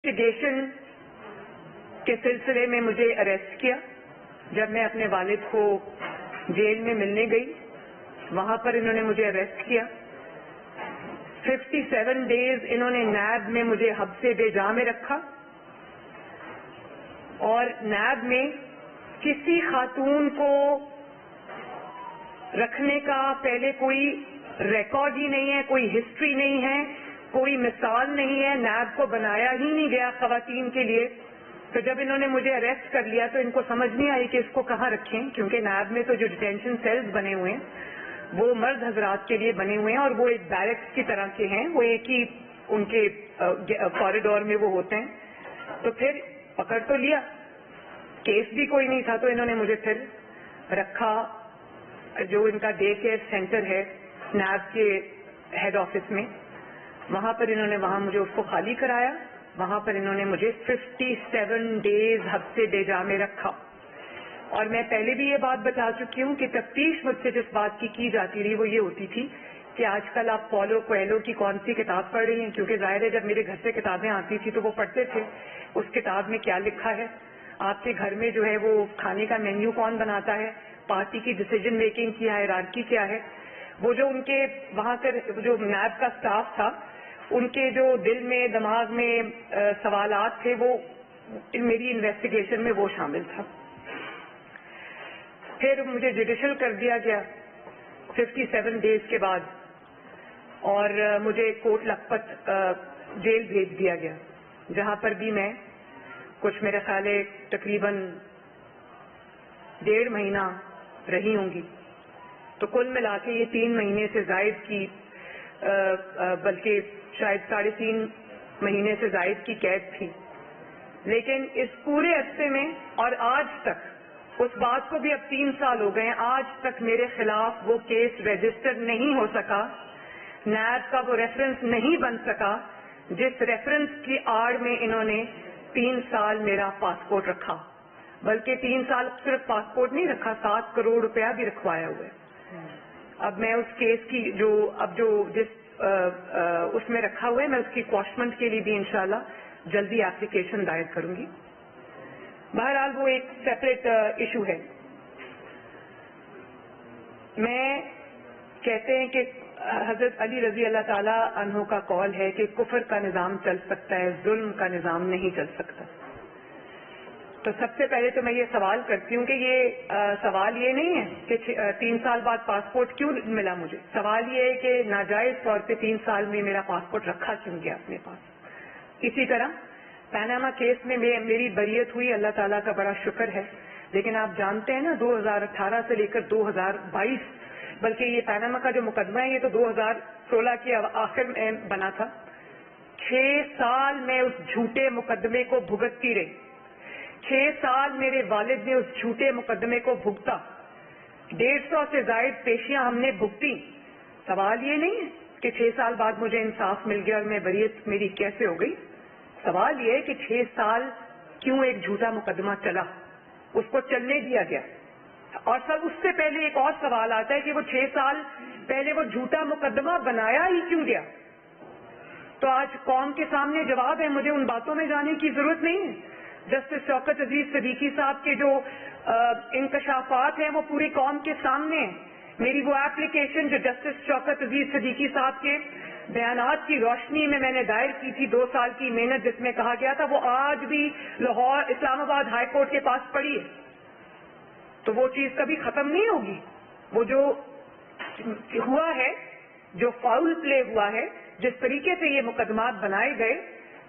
Investigation کے سلسلے میں مجھے اریسٹ کیا جب میں اپنے والد کو جیل میں ملنے گئی. وہاں پر انہوں نے مجھے اریسٹ کیا. 57 ڈیز انہوں نے نیب میں مجھے حبس بے جا میں رکھا, اور نیب میں کسی خاتون کو رکھنے کا پہلے کوئی ریکارڈ ہی نہیں ہے, کوئی ہسٹری نہیں ہے, کوئی مثال نہیں ہے. نیب کو بنایا ہی نہیں گیا خواتین کے لیے. تو جب انہوں نے مجھے اریسٹ کر لیا تو ان کو سمجھ نہیں آئی کہ اس کو کہاں رکھیں, کیونکہ نیب میں تو جو ڈیٹینشن سیلز بنے ہوئے ہیں وہ مرد حضرات کے لیے بنے ہوئے ہیں, اور وہ ایک بیرکس کی طرح کے ہیں, وہ ایک ہی ان کے کوریڈور میں وہ ہوتے ہیں. تو پھر پکڑ تو لیا, کیس بھی کوئی نہیں تھا, تو انہوں نے مجھے پھر رکھا جو ان کا ڈے کیئر سینٹر ہے نیب کے ہیڈ آفس میں. وہاں پر انہوں نے مجھے اس کو خالی کرایا. وہاں پر انہوں نے مجھے 57 ڈیز حبس بے جا میں رکھا. اور میں پہلے بھی یہ بات بتا چکی ہوں کہ تفتیش مجھ سے جس بات کی جاتی رہی وہ یہ ہوتی تھی کہ آج کل آپ پولو کویلو کی کون سی کتاب پڑھ رہی ہیں, کیونکہ ظاہر ہے جب میرے گھر سے کتابیں آتی تھی تو وہ پڑھتے تھے اس کتاب میں کیا لکھا ہے, آپ کے گھر میں جو ہے وہ کھانے کا مینیو کون بناتا ہے, پارٹی کی ڈیسیجن میکنگ کی ہائرارکی کیا ہے. وہ جو ان کے وہاں سے جو نیب کا اسٹاف تھا ان کے جو دل میں دماغ میں سوالات تھے وہ میری انویسٹیگیشن میں وہ شامل تھا. پھر مجھے جوڈیشل کر دیا گیا 57 ڈیز کے بعد, اور مجھے کوٹ لکھپت جیل بھیج دیا گیا, جہاں پر بھی میں کچھ میرے خیال ہے تقریباً 1.5 مہینہ رہی ہوں گی. تو کل ملا کے یہ 3 مہینے سے زائد کی بلکہ شاید 3.5 مہینے سے زائد کی قید تھی. لیکن اس پورے عرصے میں اور آج تک, اس بات کو بھی اب 3 سال ہو گئے ہیں, آج تک میرے خلاف وہ کیس رجسٹر نہیں ہو سکا, نیب کا وہ ریفرنس نہیں بن سکا جس ریفرنس کی آڑ میں انہوں نے 3 سال میرا پاسپورٹ رکھا. بلکہ 3 سال صرف پاسپورٹ نہیں رکھا, 7 کروڑ روپیہ بھی رکھوایا ہوا ہے. اب میں اس کیس کی جو جس اس میں رکھا ہوا ہے میں اس کی کواشمنٹ کے لیے بھی انشاءاللہ جلدی اپلیکیشن دائر کروں گی. بہرحال وہ ایک سیپریٹ ایشو ہے. میں کہتے ہیں کہ حضرت علی رضی اللہ تعالی عنہ کا قول ہے کہ کفر کا نظام چل سکتا ہے, ظلم کا نظام نہیں چل سکتا. تو سب سے پہلے تو میں یہ سوال کرتی ہوں کہ یہ سوال یہ نہیں ہے کہ 3 سال بعد پاسپورٹ کیوں ملا مجھے, سوال یہ ہے کہ ناجائز طور پہ 3 سال میں میرا پاسپورٹ رکھا کیوں گیا اپنے پاس. اسی طرح پیناما کیس میں میری بریت ہوئی, اللہ تعالیٰ کا بڑا شکر ہے. لیکن آپ جانتے ہیں نا 2018 سے لے کر 2022, بلکہ یہ پیناما کا جو مقدمہ ہے یہ تو 2016 کے آخر میں بنا تھا. 6 سال میں اس جھوٹے مقدمے کو بھگتتی رہی. 6 سال میرے والد نے اس جھوٹے مقدمے کو بھگتا. 150 سے زائد پیشیاں ہم نے بھگتی. سوال یہ نہیں ہے کہ 6 سال بعد مجھے انصاف مل گیا اور میں بریت میری کیسے ہو گئی. سوال یہ ہے کہ 6 سال کیوں ایک جھوٹا مقدمہ چلا, اس کو چلنے دیا گیا. اور سب اس سے پہلے ایک اور سوال آتا ہے کہ وہ 6 سال پہلے وہ جھوٹا مقدمہ بنایا ہی کیوں گیا. تو آج قوم کے سامنے جواب ہے, مجھے ان باتوں میں جانے کی ضرورت نہیں ہے. جسٹس شوکت عزیز صدیقی صاحب کے جو انکشافات ہیں وہ پوری قوم کے سامنے ہیں. میری وہ ایپلیکیشن جو جسٹس شوکت عزیز صدیقی صاحب کے بیانات کی روشنی میں نے دائر کی تھی, 2 سال کی محنت جس میں کہا گیا تھا, وہ آج بھی لاہور اسلام آباد ہائی کورٹ کے پاس پڑی ہے. تو وہ چیز کبھی ختم نہیں ہوگی. وہ جو ہوا ہے, جو فاؤل پلے ہوا ہے, جس طریقے سے یہ مقدمات بنائے گئے,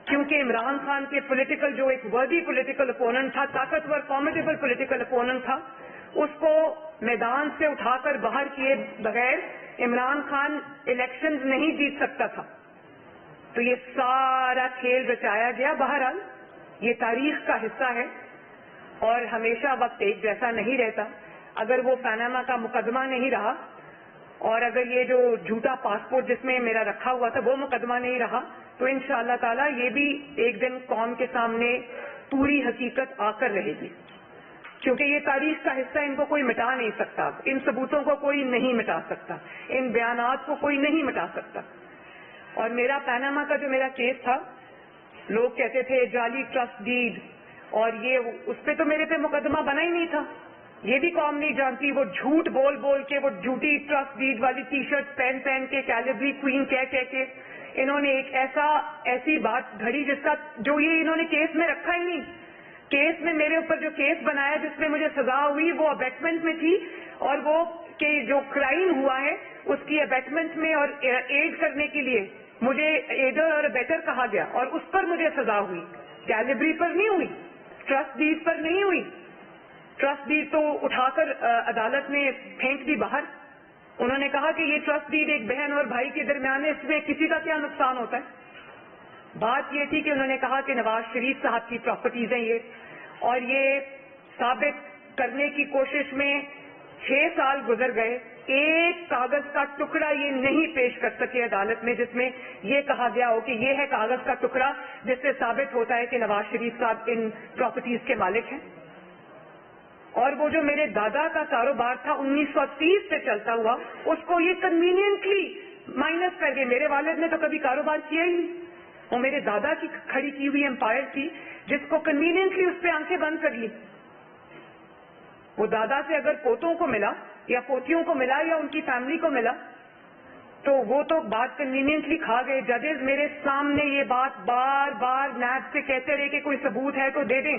کیونکہ عمران خان کے پولیٹیکل جو ایک ورڈی پولیٹیکل اپوننٹ تھا, طاقتور فارمیڈیبل پولیٹیکل اپوننٹ تھا, اس کو میدان سے اٹھا کر باہر کیے بغیر عمران خان الیکشنز نہیں جیت سکتا تھا. تو یہ سارا کھیل رچایا گیا. بہرحال یہ تاریخ کا حصہ ہے اور ہمیشہ وقت ایک جیسا نہیں رہتا. اگر وہ پاناما کا مقدمہ نہیں رہا اور اگر یہ جو جھوٹا پاسپورٹ جس میں میرا رکھا ہوا تھا وہ مقدمہ نہیں رہا, تو انشاءاللہ تعالی یہ بھی ایک دن قوم کے سامنے پوری حقیقت آ کر رہے گی, کیونکہ یہ تاریخ کا حصہ, ان کو کوئی مٹا نہیں سکتا. ان ثبوتوں کو کوئی نہیں مٹا سکتا, ان بیانات کو کوئی نہیں مٹا سکتا. اور میرا پاناما کا جو میرا کیس تھا لوگ کہتے تھے جعلی ٹرسٹ ڈیڈ، اور یہ اس پہ تو میرے پہ مقدمہ بنا ہی نہیں تھا. یہ بھی قوم نہیں جانتی، وہ جھوٹ بول بول کے، وہ جھوٹی ٹرسٹ ڈیڈ والی ٹی شرٹ پہن کے، کیلیبری کوئین کہہ کے انہوں نے ایک ایسی بات گھڑی جس کا جو یہ انہوں نے کیس میں رکھا ہی نہیں. کیس میں میرے اوپر جو کیس بنایا جس میں مجھے سزا ہوئی وہ ابیٹمنٹ میں تھی، اور وہ کہ جو کرائم ہوا ہے اس کی ابیٹمنٹ میں اور ایڈ کرنے کے لیے مجھے ایڈر اور ابیٹر کہا گیا، اور اس پر مجھے سزا ہوئی. کیلیبری پر نہیں ہوئی، ٹرسٹ ڈیڈ پر نہیں ہوئی. ٹرسٹ ڈیڈ تو اٹھا کر عدالت نے پھینک دی باہر. انہوں نے کہا کہ یہ ٹرسٹ ڈیڈ ایک بہن اور بھائی کے درمیان ہے، اس میں کسی کا کیا نقصان ہوتا ہے. بات یہ تھی کہ انہوں نے کہا کہ نواز شریف صاحب کی پراپرٹیز ہیں یہ، اور یہ ثابت کرنے کی کوشش میں 6 سال گزر گئے. ایک کاغذ کا ٹکڑا یہ نہیں پیش کر سکے عدالت میں جس میں یہ کہا گیا ہو کہ یہ ہے کاغذ کا ٹکڑا جس سے ثابت ہوتا ہے کہ نواز شریف صاحب ان پراپرٹیز کے مالک ہیں. اور وہ جو میرے دادا کا کاروبار تھا 1930 سے چلتا ہوا، اس کو یہ کنوینئنٹلی مائنس کر گئے. میرے والد نے تو کبھی کاروبار کیا ہی نہیں، وہ میرے دادا کی کھڑی کی ہوئی امپائر تھی جس کو کنوینئنٹلی اس پہ آنکھیں بند کر لی. وہ دادا سے اگر پوتوں کو ملا یا پوتیوں کو ملا یا ان کی فیملی کو ملا تو وہ تو بات کنوینئنٹلی کھا گئے. ججز میرے سامنے یہ بات بار بار نیب سے کہتے رہے کہ کوئی ثبوت ہے تو دے دیں،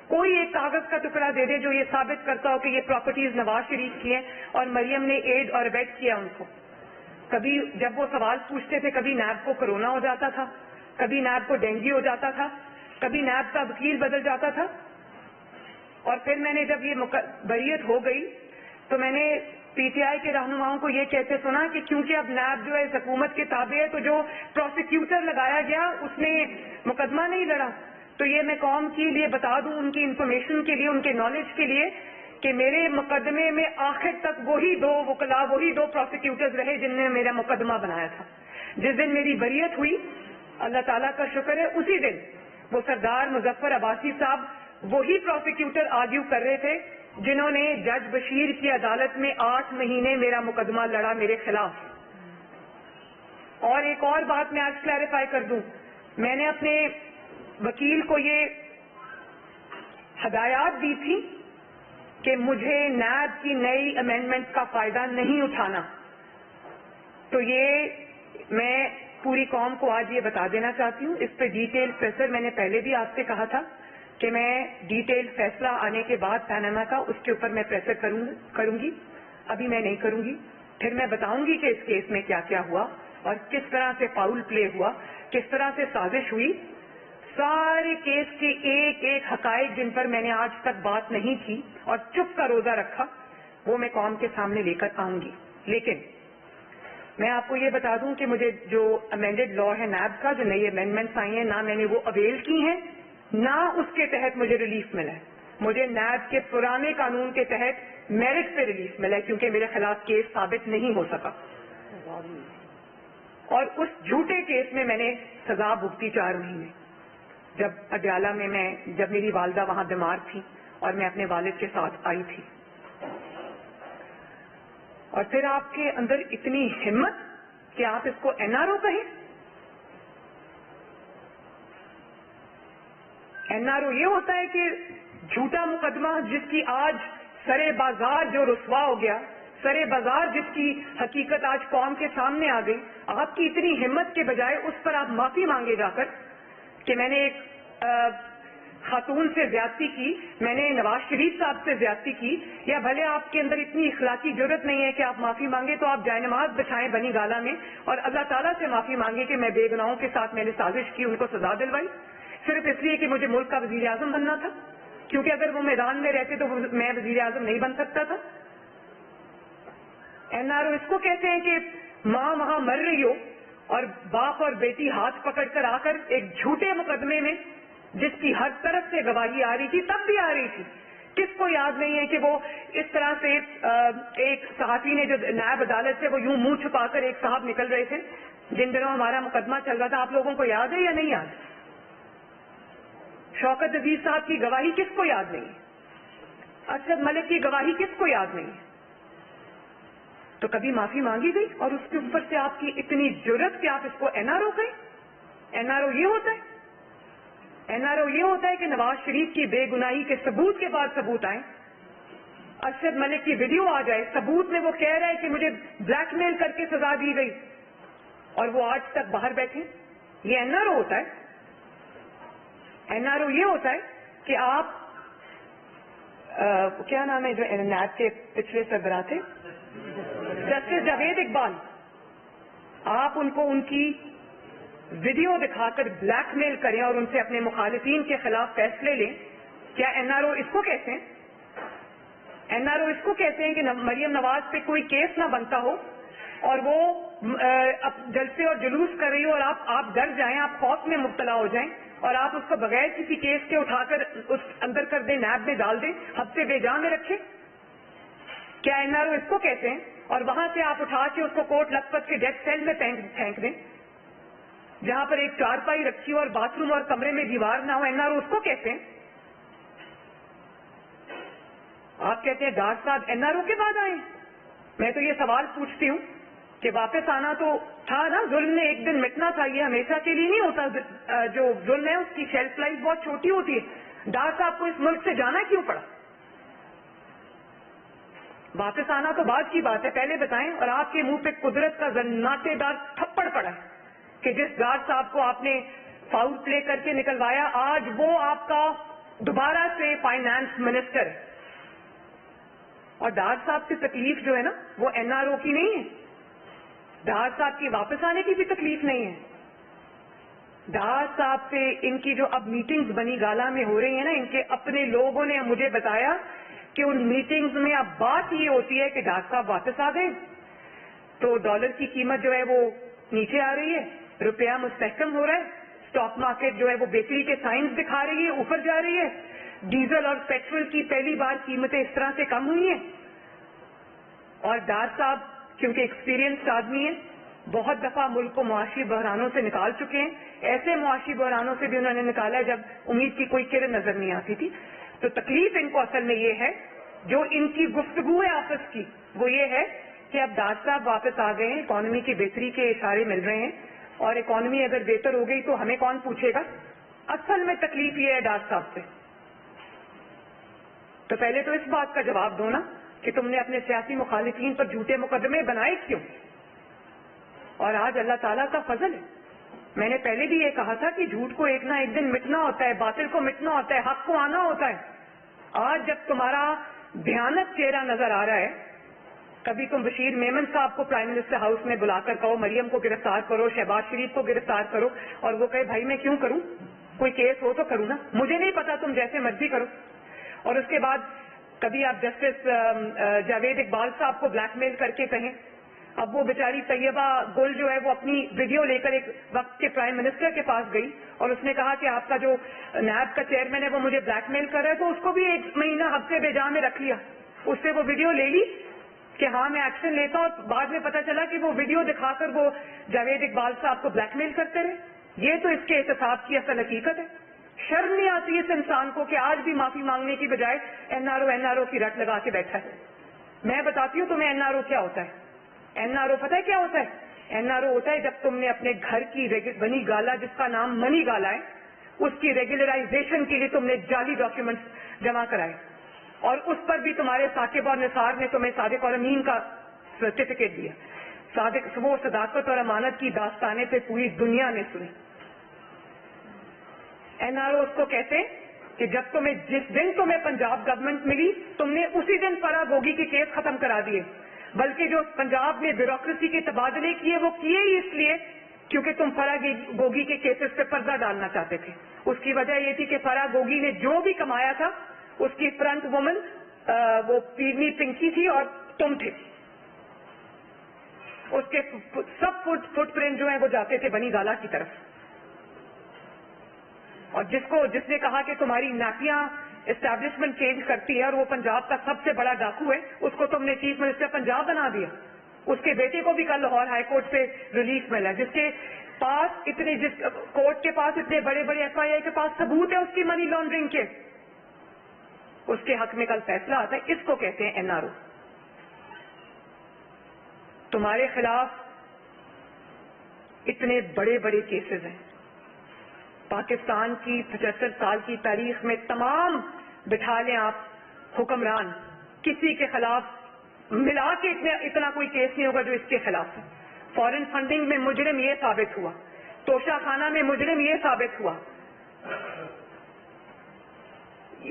کوئی ایک کاغذ کا ٹکڑا دے دے جو یہ ثابت کرتا ہو کہ یہ پراپرٹیز نواز شریف کی ہیں اور مریم نے ایڈ اور ابیٹ کیا ان کو. کبھی جب وہ سوال پوچھتے تھے کبھی نیب کو کرونا ہو جاتا تھا، کبھی نیب کو ڈینگی ہو جاتا تھا، کبھی نیب کا وکیل بدل جاتا تھا. اور پھر میں نے جب یہ بریت ہو گئی تو میں نے پی ٹی آئی کے رہنماؤں کو یہ کہتے سنا کہ کیونکہ اب نیب جو ہے حکومت کے تابع ہے تو جو پروسیکیوٹر لگایا گیا اس نے مقدمہ نہیں لڑا. تو یہ میں قوم کے لیے بتا دوں، ان کی انفارمیشن کے لیے، ان کے نالج کے لیے، کہ میرے مقدمے میں آخر تک وہی 2 وکلا، وہی 2 پروسیکیوٹرز رہے جن نے میرا مقدمہ بنایا تھا. جس دن میری بریت ہوئی، اللہ تعالیٰ کا شکر ہے، اسی دن وہ سردار مظفر عباسی صاحب وہی پروسیکیوٹر آرگیو کر رہے تھے جنہوں نے جج بشیر کی عدالت میں 8 مہینے میرا مقدمہ لڑا میرے خلاف. اور ایک اور بات میں آج کلیریفائی کر دوں، میں نے اپنے وکیل کو یہ ہدایات دی تھی کہ مجھے نیب کی نئی امینڈمنٹ کا فائدہ نہیں اٹھانا. تو یہ میں پوری قوم کو آج یہ بتا دینا چاہتی ہوں. اس پہ ڈیٹیل پریشر میں نے پہلے بھی آپ سے کہا تھا کہ میں ڈیٹیل فیصلہ آنے کے بعد پیناما کا اس کے اوپر میں پریشر کروں گی. ابھی میں نہیں کروں گی. پھر میں بتاؤں گی کہ اس کیس میں کیا کیا ہوا اور کس طرح سے فاؤل پلے ہوا، کس طرح سے سازش ہوئی. سارے کیس کے ایک ایک حقائق جن پر میں نے آج تک بات نہیں کی اور چپ کا روزہ رکھا وہ میں قوم کے سامنے لے کر آؤں گی. لیکن میں آپ کو یہ بتا دوں کہ مجھے جو امینڈڈ لا ہے نیب کا، جو نئی امینڈمنٹس آئی ہیں، نہ میں نے وہ اویل کی ہیں نہ اس کے تحت مجھے ریلیف ملا ہے. مجھے نیب کے پرانے قانون کے تحت میرٹ پہ ریلیف ملا ہے کیونکہ میرے خلاف کیس ثابت نہیں ہو سکا. اور اس جھوٹے کیس میں نے سزا بھگتی 4 مہینے. جب اڈیالہ میں جب میری والدہ وہاں بیمار تھی اور میں اپنے والد کے ساتھ آئی تھی. اور پھر آپ کے اندر اتنی ہمت کہ آپ اس کو این آر او کہیں. این آر او یہ ہوتا ہے کہ جھوٹا مقدمہ جس کی آج سرے بازار جو رسوا ہو گیا، سرے بازار جس کی حقیقت آج قوم کے سامنے آ گئی، آپ کی اتنی ہمت کے بجائے اس پر آپ معافی مانگے جا کر کہ میں نے ایک خاتون سے زیادتی کی، میں نے نواز شریف صاحب سے زیادتی کی، یا بھلے آپ کے اندر اتنی اخلاقی جرت نہیں ہے کہ آپ معافی مانگے تو آپ جائے نماز بچھائیں بنی گالا میں اور اللہ تعالیٰ سے معافی مانگے کہ میں بے گناہوں کے ساتھ میں نے سازش کی، ان کو سزا دلوائی صرف اس لیے کہ مجھے ملک کا وزیر اعظم بننا تھا. کیونکہ اگر وہ میدان میں رہتے تو میں وزیر اعظم نہیں بن سکتا تھا. این آر او اس کو کہتے ہیں کہ ماں وہاں مر رہی ہو اور باپ اور بیٹی ہاتھ پکڑ کر آ کر ایک جھوٹے مقدمے میں جس کی ہر طرف سے گواہی آ رہی تھی، تب بھی آ رہی تھی. کس کو یاد نہیں ہے کہ وہ اس طرح سے ایک صحافی نے جو نیب عدالت سے وہ یوں منہ چھپا کر ایک صاحب نکل رہے تھے جن دنوں ہمارا مقدمہ چل رہا تھا. آپ لوگوں کو یاد ہے یا نہیں یاد؟ شوکت عزیز صاحب کی گواہی کس کو یاد نہیں ہے؟ ارشد ملک کی گواہی کس کو یاد نہیں ہے؟ تو کبھی معافی مانگی گئی اور اس کے اوپر سے آپ کی اتنی جرت کہ آپ اس کو این آر او کہیں. این آر او یہ ہوتا ہے. NRO یہ ہوتا ہے کہ نواز شریف کی بے گناہی کے ثبوت کے بعد ثبوت آئیں، ارشد ملک کی ویڈیو آ جائے، ثبوت میں وہ کہہ رہا ہے کہ مجھے بلیک میل کر کے سزا دی گئی، اور وہ آج تک باہر بیٹھے. یہ NRO ہوتا ہے. NRO یہ ہوتا ہے کہ آپ کیا نام ہے جو نیب کے پچھلے سربراہ تھے، جسٹس جاوید اقبال، آپ ان کو ان کی ویڈیو دکھا کر بلیک میل کریں اور ان سے اپنے مخالفین کے خلاف فیصلے لیں. کیا NRO اس کو کہتے ہیں؟ NRO اس کو کہتے ہیں کہ مریم نواز پہ کوئی کیس نہ بنتا ہو اور وہ جلسے اور جلوس کر رہی ہو اور آپ ڈر جائیں، آپ خوف میں مبتلا ہو جائیں اور آپ اس کو بغیر کسی کیس کے اٹھا کر اس اندر کر دیں، نیب میں ڈال دیں، ہفتے بے جان میں رکھیں. کیا NRO اس کو کہتے ہیں؟ اور وہاں سے آپ اٹھا کے اس کو کوٹ لکھپت کے ڈیتھ سیل میں پھینک دیں جہاں پر ایک چارپائی رکھی ہو اور باتھ روم اور کمرے میں دیوار نہ ہو. NRO اس کو کہتے ہیں. آپ کہتے ہیں ڈار صاحب NRO کے بعد آئے. میں تو یہ سوال پوچھتی ہوں کہ واپس آنا تو تھا نا، ظلم نے ایک دن مٹنا تھا، یہ ہمیشہ کے لیے نہیں ہوتا. جو ظلم ہے اس کی شیلف لائف بہت چھوٹی ہوتی ہے. ڈار صاحب کو اس ملک سے جانا کیوں پڑا؟ واپس آنا تو بعد کی بات ہے، پہلے بتائیں. اور آپ کے منہ پہ قدرت کا زناٹے دار تھپڑ پڑا ہے کہ جس ڈار صاحب کو آپ نے فاؤل پلے کر کے نکلوایا، آج وہ آپ کا دوبارہ سے فائنانس منسٹر ہے. اور ڈار صاحب کی تکلیف جو ہے نا وہ NRO کی نہیں ہے، ڈار صاحب کی واپس آنے کی بھی تکلیف نہیں ہے. ڈار صاحب سے ان کی جو اب میٹنگز بنی گالا میں ہو رہی ہیں نا، ان کے اپنے لوگوں نے مجھے بتایا کہ ان میٹنگز میں اب بات یہ ہوتی ہے کہ ڈار صاحب واپس آ گئے تو ڈالر کی قیمت جو ہے وہ نیچے آ رہی ہے، روپیہ مستحکم ہو رہا ہے، اسٹاک مارکیٹ جو ہے وہ بہتری کے سائنس دکھا رہی ہے، اوپر جا رہی ہے. ڈیزل اور پیٹرول کی پہلی بار قیمتیں اس طرح سے کم ہوئی ہیں. اور ڈار صاحب کیونکہ ایکسپیرینسڈ آدمی ہیں، بہت دفعہ ملک کو معاشی بحرانوں سے نکال چکے ہیں، ایسے معاشی بحرانوں سے بھی انہوں نے نکالا ہے جب امید کی کوئی کرن نظر نہیں آتی تھی. تو تکلیف ان کو اصل میں یہ ہے، جو ان کی گفتگو ہے آپس کی، وہ یہ ہے کہ اب ڈار صاحب واپس آ گئے ہیں، اکانومی کی بہتری کے اشارے مل رہے ہیں، اور اکانومی اگر بہتر ہو گئی تو ہمیں کون پوچھے گا. اصل میں تکلیف یہ ہے ڈار صاحب سے. تو پہلے تو اس بات کا جواب دو نا کہ تم نے اپنے سیاسی مخالفین پر جھوٹے مقدمے بنائے کیوں. اور آج اللہ تعالیٰ کا فضل ہے، میں نے پہلے بھی یہ کہا تھا کہ جھوٹ کو ایک نہ ایک دن مٹنا ہوتا ہے، باطل کو مٹنا ہوتا ہے، حق کو آنا ہوتا ہے. آج جب تمہارا بھیانک چہرہ نظر آ رہا ہے، کبھی تم بشیر میمن صاحب کو پرائم منسٹر ہاؤس میں بلا کر کہو مریم کو گرفتار کرو، شہباز شریف کو گرفتار کرو، اور وہ کہے بھائی میں کیوں کروں، کوئی کیس ہو تو کروں نا، مجھے نہیں پتا، تم جیسے مرضی کرو. اور اس کے بعد کبھی آپ جسٹس جاوید اقبال صاحب کو بلیک میل کر کے کہیں. اب وہ بیچاری طیبہ گل جو ہے وہ اپنی ویڈیو لے کر ایک وقت کے پرائم منسٹر کے پاس گئی اور اس نے کہا کہ آپ کا جو نیب کا چیئرمین ہے وہ مجھے بلیک میل کر رہا ہے، تو اس کو بھی 1 مہینہ ہفتے بے جان میں رکھ لیا. اس سے وہ ویڈیو لے لی کہ ہاں میں ایکشن لیتا ہوں، اور بعد میں پتا چلا کہ وہ ویڈیو دکھا کر وہ جاوید اقبال صاحب کو بلیک میل کرتے رہے. یہ تو اس کے احتساب کی اصل حقیقت ہے. شرم نہیں آتی اس انسان کو کہ آج بھی معافی مانگنے کی بجائے NRO کی رٹ لگا کے بیٹھا ہے. میں بتاتی ہوں تمہیں NRO کیا ہوتا ہے. NRO پتہ ہے کیا ہوتا ہے؟ NRO ہوتا ہے جب تم نے اپنے گھر کی بنی گالا، جس کا نام منی گالا ہے، اس کی ریگولرائزیشن کے لیے تم نے جعلی ڈاکیومنٹس جمع کرائے، اور اس پر بھی تمہارے ثاقب اور نثار نے تمہیں صادق اور امین کا سرٹیفکیٹ دیا. وہ صداقت اور امانت کی داستانیں پہ پوری دنیا نے سنی. NRO اس کو کہتے ہیں کہ جب جس دن تمہیں پنجاب گورنمنٹ ملی، تم نے اسی دن فرا گوگی کے کیس ختم کرا دیے، بلکہ جو پنجاب میں بیوروکریسی کے تبادلے کیے وہ کیے ہی اس لیے کیونکہ تم فرا گوگی کے کیسز پہ پردہ ڈالنا چاہتے تھے. اس کی وجہ یہ تھی کہ فرا گوگی نے جو بھی کمایا تھا اس کی فرنٹ وومن وہ پیرنی پنکی تھی اور تم تھے. اس کے سب فٹ پرنٹ جو ہیں وہ جاتے تھے بنی گالا کی طرف. اور جس نے کہا کہ تمہاری ناپیاں اسٹیبلشمنٹ چینج کرتی ہے اور وہ پنجاب کا سب سے بڑا ڈاکو ہے، اس کو تم نے چیف منسٹر پنجاب بنا دیا. اس کے بیٹے کو بھی کل لاہور ہائی کورٹ سے ریلیف ملا، جس کورٹ کے پاس اتنے بڑے بڑے FIA کے پاس ثبوت ہے اس کی منی لانڈرنگ کے، اس کے حق میں کل فیصلہ آتا ہے. اس کو کہتے ہیں NRO. تمہارے خلاف اتنے بڑے بڑے کیسز ہیں، پاکستان کی 75 سال کی تاریخ میں تمام بٹھا لیں آپ حکمران، کسی کے خلاف ملا کے اتنا کوئی کیس نہیں ہوگا جو اس کے خلاف ہے. فورن فنڈنگ میں مجرم یہ ثابت ہوا، توشہ خانہ میں مجرم یہ ثابت ہوا،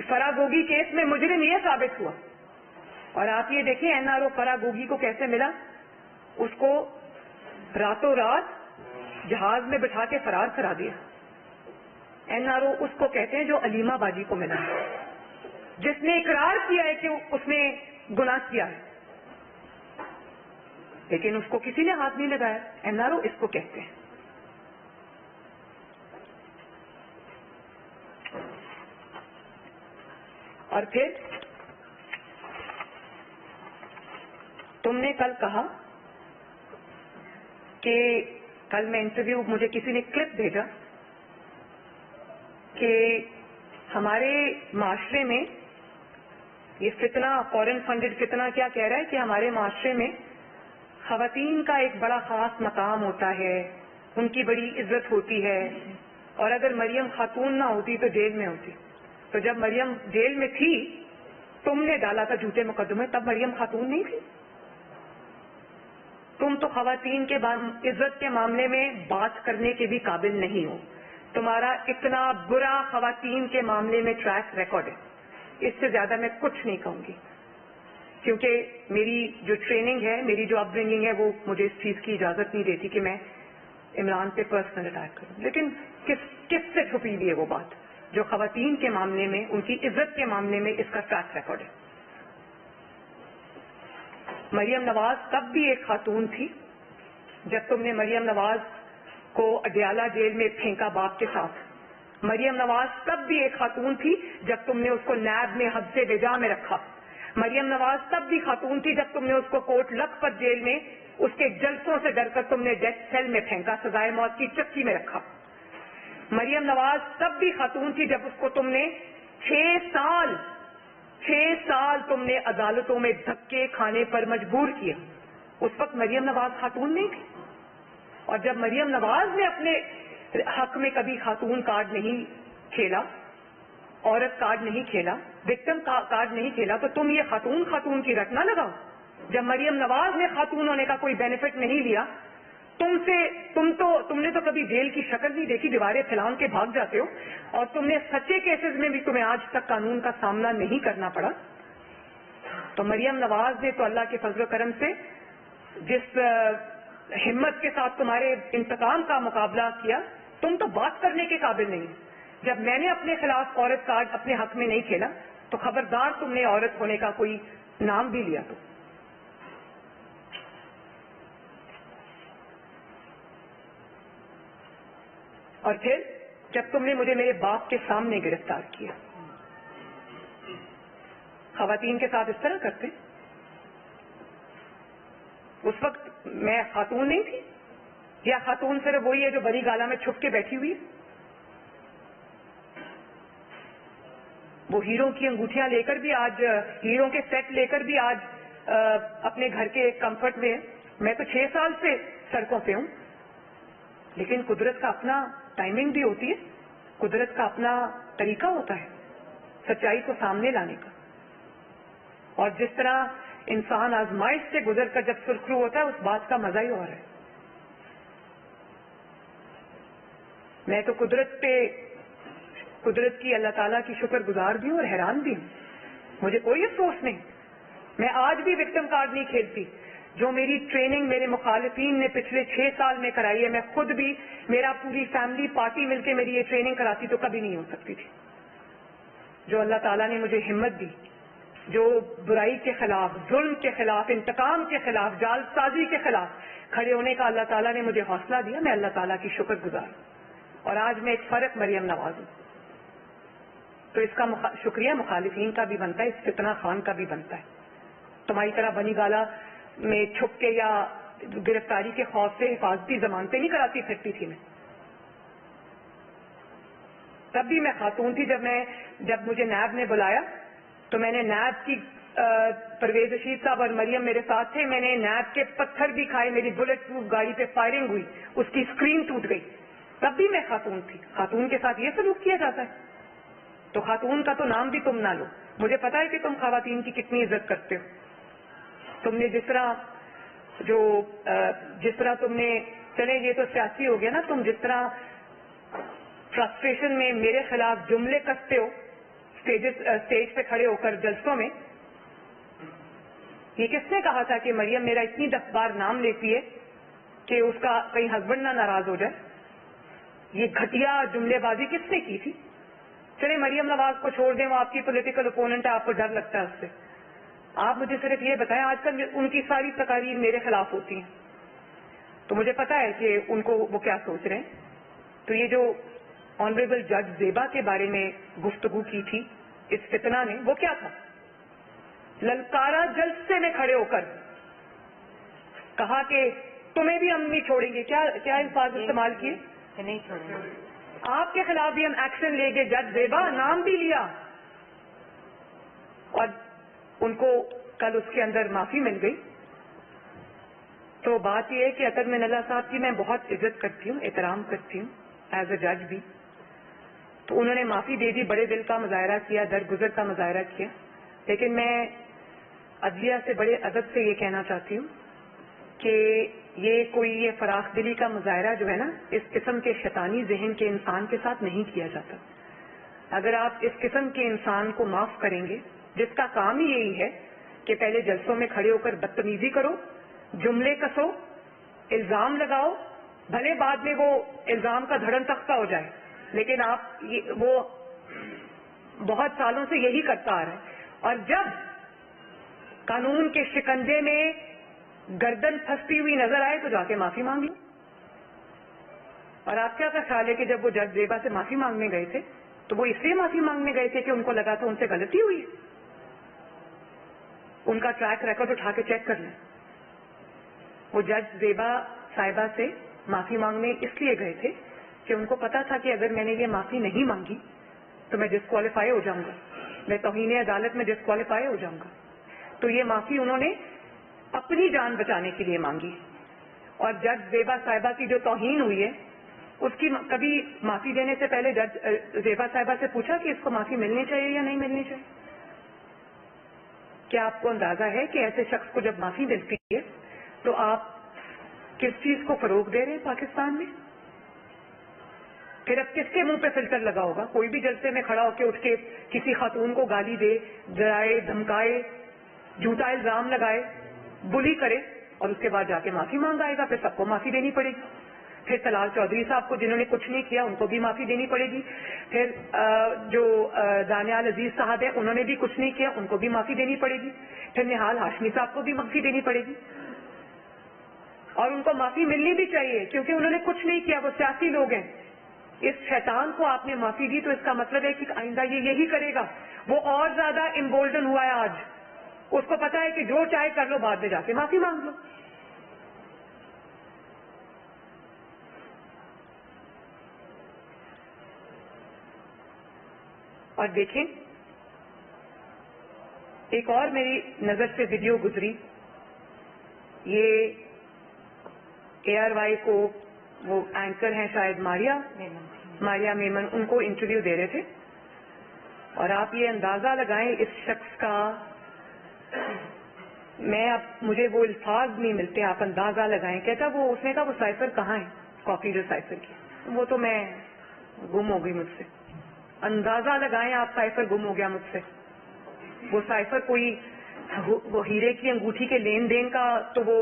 فراگوگی کیس میں مجرم یہ ثابت ہوا. اور آپ یہ دیکھیں این آر او فراگوگی کو کیسے ملا، اس کو راتوں رات جہاز میں بٹھا کے فرار کرا دیا. این آر او اس کو کہتے ہیں جو علیمہ باجی کو ملا، جس نے اقرار کیا ہے کہ اس نے گناہ کیا ہے، لیکن اس کو کسی نے ہاتھ نہیں لگایا. این آر او اس کو کہتے ہیں. اور پھر تم نے کل کہا کہ کل میں انٹرویو، مجھے کسی نے کلپ بھیجا کہ ہمارے معاشرے میں یہ فتنہ، فورن فنڈڈ فتنہ کیا کہہ رہا ہے کہ ہمارے معاشرے میں خواتین کا ایک بڑا خاص مقام ہوتا ہے، ان کی بڑی عزت ہوتی ہے، اور اگر مریم خاتون نہ ہوتی تو جیل میں ہوتی. تو جب مریم جیل میں تھی تم نے ڈالا تھا جھوٹے مقدمے، تب مریم خاتون نہیں تھی. تم تو خواتین کے عزت کے معاملے میں بات کرنے کے بھی قابل نہیں ہو. تمہارا اتنا برا خواتین کے معاملے میں ٹریک ریکارڈ ہے. اس سے زیادہ میں کچھ نہیں کہوں گی، کیونکہ میری جو ٹریننگ ہے، میری جو اپ برنگنگ ہے، وہ مجھے اس چیز کی اجازت نہیں دیتی کہ میں عمران پہ پرسنل اٹیک کروں. لیکن کس سے چھپی ہوئی ہے وہ بات جو خواتین کے معاملے میں، ان کی عزت کے معاملے میں اس کا ٹریک ریکارڈ ہے. مریم نواز تب بھی ایک خاتون تھی جب تم نے مریم نواز کو اڈیالہ جیل میں پھینکا باپ کے ساتھ. مریم نواز تب بھی ایک خاتون تھی جب تم نے اس کو نیب میں حبس وجا میں رکھا. مریم نواز تب بھی خاتون تھی جب تم نے اس کو کوٹ لکھپت جیل میں اس کے جلسوں سے ڈر کر تم نے ڈیتھ سیل میں پھینکا، سزائے موت کی چکی میں رکھا. مریم نواز تب بھی خاتون تھی جب اس کو تم نے 6 سال تم نے عدالتوں میں دھکے کھانے پر مجبور کیا. اس وقت مریم نواز خاتون نہیں تھی. اور جب مریم نواز نے اپنے حق میں کبھی خاتون کارڈ نہیں کھیلا، عورت کارڈ نہیں کھیلا، وکٹم کارڈ نہیں کھیلا، تو تم یہ خاتون کی رٹ نہ لگاؤ. جب مریم نواز نے خاتون ہونے کا کوئی بینیفٹ نہیں لیا، تم نے تو کبھی جیل کی شکل نہیں دیکھی، دیواریں پھیلان کے بھاگ جاتے ہو. اور تم نے سچے کیسز میں بھی تمہیں آج تک قانون کا سامنا نہیں کرنا پڑا. تو مریم نواز نے تو اللہ کے فضل و کرم سے جس ہمت کے ساتھ تمہارے انتقام کا مقابلہ کیا، تم تو بات کرنے کے قابل نہیں. جب میں نے اپنے خلاف عورت کارڈ اپنے حق میں نہیں کھیلا تو خبردار تم نے عورت ہونے کا کوئی نام بھی لیا. تو اور پھر جب تم نے مجھے میرے باپ کے سامنے گرفتار کیا، خواتین کے ساتھ اس طرح کرتے. اس وقت میں خاتون نہیں تھی، یا خاتون صرف وہی ہے جو بڑی گالا میں چھپ کے بیٹھی ہوئی ہے؟ وہ ہیروں کی انگوٹھیاں لے کر بھی آج، ہیروں کے سیٹ لے کر بھی آج اپنے گھر کے کمفرٹ میں. میں تو 6 سال سے سڑکوں پہ ہوں. لیکن قدرت کا اپنا ٹائمنگ بھی ہوتی ہے، قدرت کا اپنا طریقہ ہوتا ہے سچائی کو سامنے لانے کا. اور جس طرح انسان آزمائش سے گزر کر جب سرخرو ہوتا ہے، اس بات کا مزہ ہی اور ہے. میں تو قدرت کی، اللہ تعالیٰ کی شکر گزار بھی ہوں اور حیران بھی ہوں. مجھے کوئی افسوس نہیں. میں آج بھی وکٹم کارڈ نہیں کھیلتی. جو میری ٹریننگ میرے مخالفین نے پچھلے 6 سال میں کرائی ہے، میں خود بھی، میرا پوری فیملی پارٹی مل کے میری یہ ٹریننگ کراتی تو کبھی نہیں ہو سکتی تھی. جو اللہ تعالیٰ نے مجھے ہمت دی، جو برائی کے خلاف، ظلم کے خلاف، انتقام کے خلاف، جال سازی کے خلاف کھڑے ہونے کا اللہ تعالیٰ نے مجھے حوصلہ دیا، میں اللہ تعالیٰ کی شکر گزار ہوں. اور آج میں ایک فرق مریم نواز ہوں. تو اس کا شکریہ مخالفین کا بھی بنتا ہے، اس فتنہ خان کا بھی بنتا ہے. تمہاری طرح بنی گالا میں چھپ کے یا گرفتاری کے خوف سے حفاظتی ضمانتیں نہیں کراتی پھرتی تھی. میں تب بھی میں خاتون تھی. جب مجھے نیب نے بلایا تو میں نے نیب کی، پرویز رشید صاحب اور مریم میرے ساتھ تھے، میں نے نیب کے پتھر بھی کھائے. میری بلٹ پروف گاڑی پہ فائرنگ ہوئی، اس کی اسکرین ٹوٹ گئی. تب بھی میں خاتون تھی. خاتون کے ساتھ یہ سلوک کیا جاتا ہے تو خاتون کا تو نام بھی تم نہ لو. مجھے پتا ہے کہ تم خواتین کی کتنی عزت کرتے ہو. تم نے جس طرح تم نے، چلے یہ تو سیاسی ہو گیا نا، تم جس طرح فرسٹریشن میں میرے خلاف جملے کستے ہو اسٹیج پہ کھڑے ہو کر جلسوں میں. یہ کس نے کہا تھا کہ مریم میرا اتنی 10 بار نام لیتی ہے کہ اس کا کہیں ہسبینڈ نہ ناراض ہو جائے؟ یہ گھٹیا جملے بازی کس نے کی تھی؟ چلے مریم نواز کو چھوڑ دیں، وہ آپ کی پولیٹیکل اپوننٹ ہے، آپ کو ڈر لگتا ہے اس سے. آپ مجھے صرف یہ بتائیں، آج کل ان کی ساری تقاریر میرے خلاف ہوتی ہیں تو مجھے پتا ہے کہ ان کو وہ کیا سوچ رہے ہیں. تو یہ جو آنریبل جج زیبا کے بارے میں گفتگو کی تھی اس فتنہ نے، وہ کیا تھا؟ للکارا جلسے میں کھڑے ہو کر کہا کہ تمہیں بھی ہم نہیں چھوڑیں گے. کیا الفاظ استعمال کیے؟ نہیں چھوڑیں گے. آپ کے خلاف بھی ہم ایکشن لیں گے. جج زیبا نام بھی لیا اور ان کو کل اس کے اندر معافی مل گئی. تو بات یہ ہے کہ اطہر من اللہ صاحب کی میں بہت عزت کرتی ہوں، احترام کرتی ہوں ایز اے جج بھی. تو انہوں نے معافی دے دی، بڑے دل کا مظاہرہ کیا، درگزر کا مظاہرہ کیا. لیکن میں عدلیہ سے بڑے ادب سے یہ کہنا چاہتی ہوں کہ یہ فراخ دلی کا مظاہرہ جو ہے نا، اس قسم کے شیطانی ذہن کے انسان کے ساتھ نہیں کیا جاتا. اگر آپ اس قسم کے انسان کو معاف کریں گے جس کا کام ہی یہی ہے کہ پہلے جلسوں میں کھڑے ہو کر بدتمیزی کرو، جملے کسو، الزام لگاؤ، بھلے بعد میں وہ الزام کا دھڑن تختہ ہو جائے، لیکن وہ بہت سالوں سے یہی کرتا آ رہا ہے. اور جب قانون کے شکنجے میں گردن پھنستی ہوئی نظر آئے تو جا کے معافی مانگ لو. اور آپ کیا خیال ہے کہ جب وہ جج زیبا سے معافی مانگنے گئے تھے تو وہ اس لیے معافی مانگنے گئے تھے کہ ان کو لگا تھا ان سے غلطی ہوئی؟ ان کا ٹریک ریکارڈ اٹھا کے چیک کر لیں. وہ جج زیبا صاحبہ سے معافی مانگنے اس لیے گئے تھے کہ ان کو پتا تھا کہ اگر میں نے یہ معافی نہیں مانگی تو میں ڈسکوالیفائی ہو جاؤں گا، میں توہین عدالت میں ڈسکوالیفائی ہو جاؤں گا. تو یہ معافی انہوں نے اپنی جان بچانے کے لیے مانگی. اور جج زیبا صاحبہ کی جو توہین ہوئی ہے اس کی کبھی معافی دینے سے پہلے جج زیبا صاحبہ سے پوچھا کہ اس کو معافی ملنی چاہیے یا نہیں ملنی چاہیے؟ کیا آپ کو اندازہ ہے کہ ایسے شخص کو جب معافی ملتی ہے تو آپ کس چیز کو فروغ دے رہے ہیں پاکستان میں؟ پھر اب کس کے منہ پہ فلٹر لگا ہوگا؟ کوئی بھی جلسے میں کھڑا ہو کے اٹھ کے کسی خاتون کو گالی دے، ڈرائے، دھمکائے، جھوٹا الزام لگائے، بلی کرے اور اس کے بعد جا کے معافی مانگائے گا. پھر سب کو معافی دینی پڑے گی. پھر طلال چودھری صاحب کو جنہوں نے کچھ نہیں کیا ان کو بھی معافی دینی پڑے گی. پھر جو دانیال عزیز صاحب ہیں انہوں نے بھی کچھ نہیں کیا ان کو بھی معافی دینی پڑے گی. پھر نہال ہاشمی صاحب کو بھی معافی دینی پڑے گی. اور ان کو معافی ملنی بھی چاہیے کیونکہ انہوں نے کچھ نہیں کیا، وہ سیاسی لوگ ہیں. اس شیطان کو آپ نے معافی دی تو اس کا مطلب ہے کہ آئندہ یہ یہی کرے گا. وہ اور زیادہ امبولڈن ہوا ہے آج. اس کو پتا ہے کہ جو چاہے کر لو، بعد میں جا کے معافی مانگ لو. اور دیکھیں ایک اور میری نظر سے ویڈیو گزری، یہ ARY کو وہ اینکر ہیں شاید ماریا میمن، ان کو انٹرویو دے رہے تھے. اور آپ یہ اندازہ لگائیں اس شخص کا، مجھے وہ الفاظ نہیں ملتے، آپ اندازہ لگائیں. کہتا اس نے کہا وہ سائفر کہاں ہے، کاپی جو سائفر کی، وہ تو میں گم ہو گئی مجھ سے. اندازہ لگائیں آپ، سائفر گم ہو گیا مجھ سے. وہ سائفر کوئی وہ ہیرے کی انگوٹھی کے لین دین کا تو وہ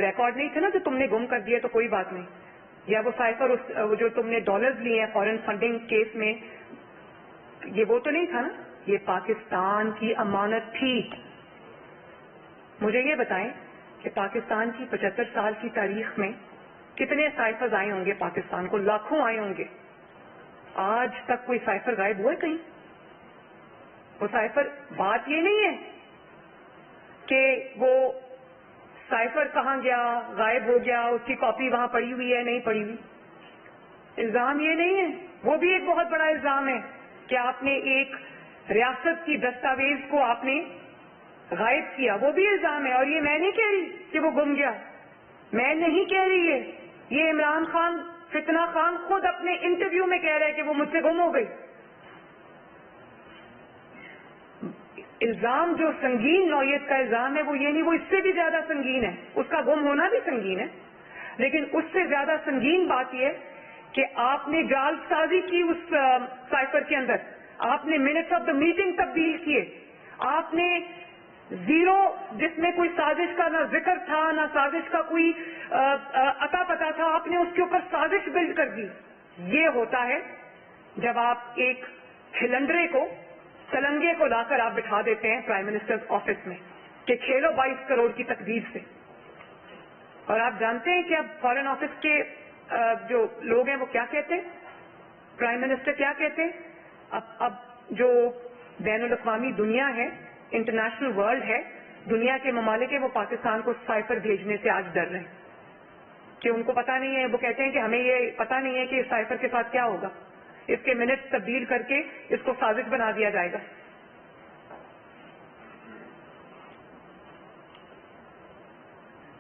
ریکارڈ نہیں تھا نا جو تم نے گم کر دیا تو کوئی بات نہیں. یا وہ سائفر جو تم نے ڈالرز لیے ہیں فارن فنڈنگ کیس میں، یہ وہ تو نہیں تھا نا. یہ پاکستان کی امانت تھی. مجھے یہ بتائیں کہ پاکستان کی 75 سال کی تاریخ میں کتنے سائفرز آئے ہوں گے پاکستان کو؟ لاکھوں آئے ہوں گے. آج تک کوئی سائفر غائب ہوا ہے کہیں؟ وہ سائفر، بات یہ نہیں ہے کہ وہ سائفر کہاں گیا، غائب ہو گیا، اس کی کاپی وہاں پڑی ہوئی ہے نہیں پڑی ہوئی. الزام یہ نہیں ہے. وہ بھی ایک بہت بڑا الزام ہے کہ آپ نے ایک ریاست کی دستاویز کو آپ نے غائب کیا، وہ بھی الزام ہے. اور یہ میں نہیں کہہ رہی کہ وہ گم گیا، میں نہیں کہہ رہی ہے، یہ عمران خان فتنہ خان خود اپنے انٹرویو میں کہہ رہے ہیں کہ وہ مجھ سے گم ہو گئی. الزام جو سنگین نوعیت کا الزام ہے وہ یہ نہیں، وہ اس سے بھی زیادہ سنگین ہے. اس کا گم ہونا بھی سنگین ہے، لیکن اس سے زیادہ سنگین بات یہ کہ آپ نے جال سازی کی اس سائفر کے اندر، آپ نے منٹس آف دا میٹنگ تبدیل کیے، آپ نے زیرو جس میں کوئی سازش کا نہ ذکر تھا نہ سازش کا کوئی اتا پتا تھا، آپ نے اس کے اوپر سازش بلڈ کر دی. یہ ہوتا ہے جب آپ ایک ہلنڈرے کو، تلنگے کو لا کر آپ بٹھا دیتے ہیں پرائم منسٹر آفس میں کہ کھیلو 22 کروڑ کی تقدیر سے. اور آپ جانتے ہیں کہ اب فارن آفس کے جو لوگ ہیں وہ کیا کہتے ہیں، پرائم منسٹر کیا کہتے ہیں، اب جو بین الاقوامی دنیا ہے، انٹرنیشنل ورلڈ ہے، دنیا کے ممالک ہیں، وہ پاکستان کو سائفر بھیجنے سے آج ڈر رہے ہیں کہ ان کو پتا نہیں ہے. وہ کہتے ہیں کہ ہمیں یہ پتا نہیں ہے کہ اس سائفر کے ساتھ کیا ہوگا، اس کے منٹ تبدیل کر کے اس کو سازش بنا دیا جائے گا.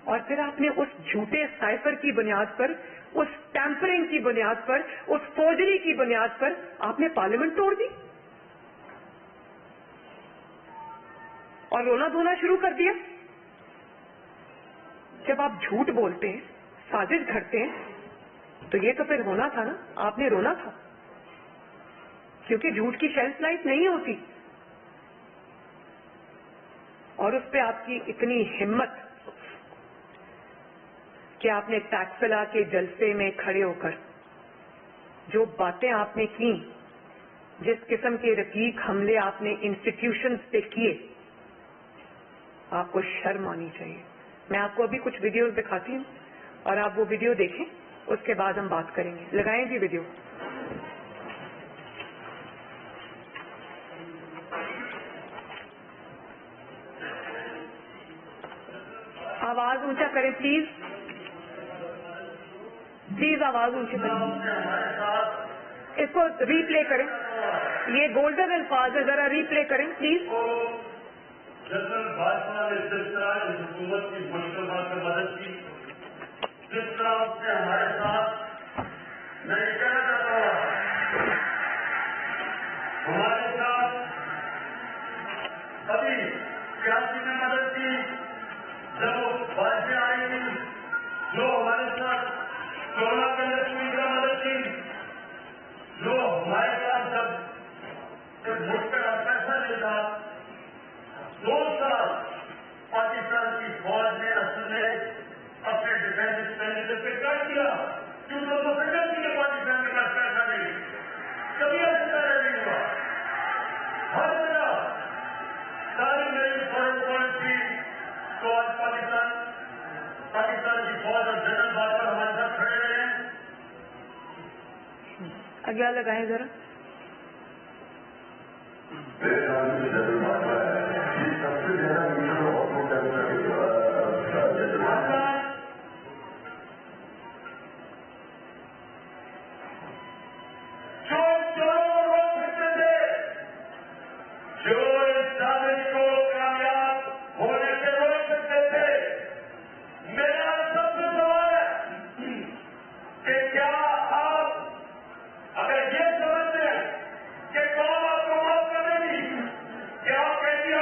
اور پھر آپ نے اس جھوٹے سائفر کی بنیاد پر، اس ٹیمپرنگ کی بنیاد پر، اس فوجری کی بنیاد پر آپ نے پارلیمنٹ توڑ دی اور رونا دھونا شروع کر دیا. جب آپ جھوٹ بولتے ہیں، سازش گھڑتے ہیں، تو یہ تو پھر ہونا تھا نا، آپ نے رونا تھا، کیونکہ جھوٹ کی شیلف لائف نہیں ہوتی. اور اس پہ آپ کی اتنی ہمت کہ آپ نے ٹیکسلا کے جلسے میں کھڑے ہو کر جو باتیں آپ نے کی، جس قسم کے رقیق حملے آپ نے انسٹیٹیوشنز پہ کیے، آپ کو شرم آنی چاہیے. میں آپ کو ابھی کچھ ویڈیوز دکھاتی ہوں اور آپ وہ ویڈیو دیکھیں، اس کے بعد ہم بات کریں گے. لگائیں جی ویڈیو. آواز اونچا کریں پلیز، پلیز آواز اونچی کریں. اس کو ری پلے کریں، یہ گولڈن الفاظ ہے، ذرا ری پلے کریں پلیز. جنرل بھاجپا نے جس طرح اس حکومت کی مشکل سے مدد کی، جس طرح اس نے ہمارے ساتھ، میں یہ کہنا چاہتا ہوں ہمارے ساتھ کبھی سیاسی نے مدد کی، جب وہ بارشیں آئی، جو ہمارے ساتھ کورونا کے اندر پوری طرح مدد کی، جو ہمارے ساتھ جب ایک ملک کا پیسہ نہیں تھا، 2 سال پاکستان کی فوج نے اصل میں اپنے ڈیفینس ایکسپینڈیچر پہ کر دیا، کیونکہ وہ فکر کی کہ پاکستان کے پاس پیسہ نہیں، کبھی ایسا طرح نہیں ہوا. ہر جگہ ساری نئی فورن پالیسی تو آج پاکستان کی فوج اور جنرل بات پر ہمارے ساتھ کھڑے رہے ہیں. اگلا لگائیں ذرا. اگر یہ سمجھتے ہیں کہ قوم آپ کو معاف کرے گی، کہ آپ کہیں گے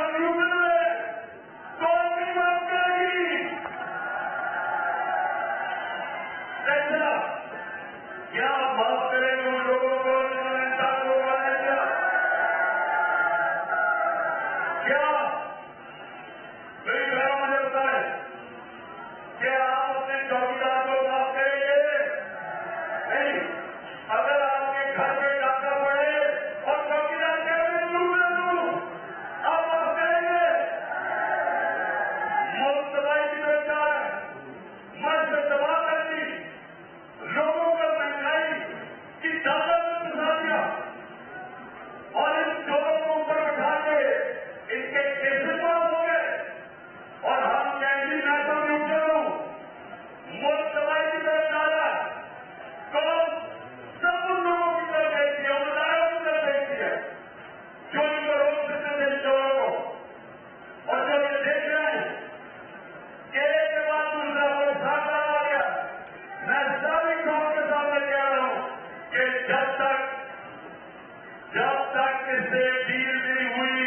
جب تک اس سے ڈیل نہیں ہوئی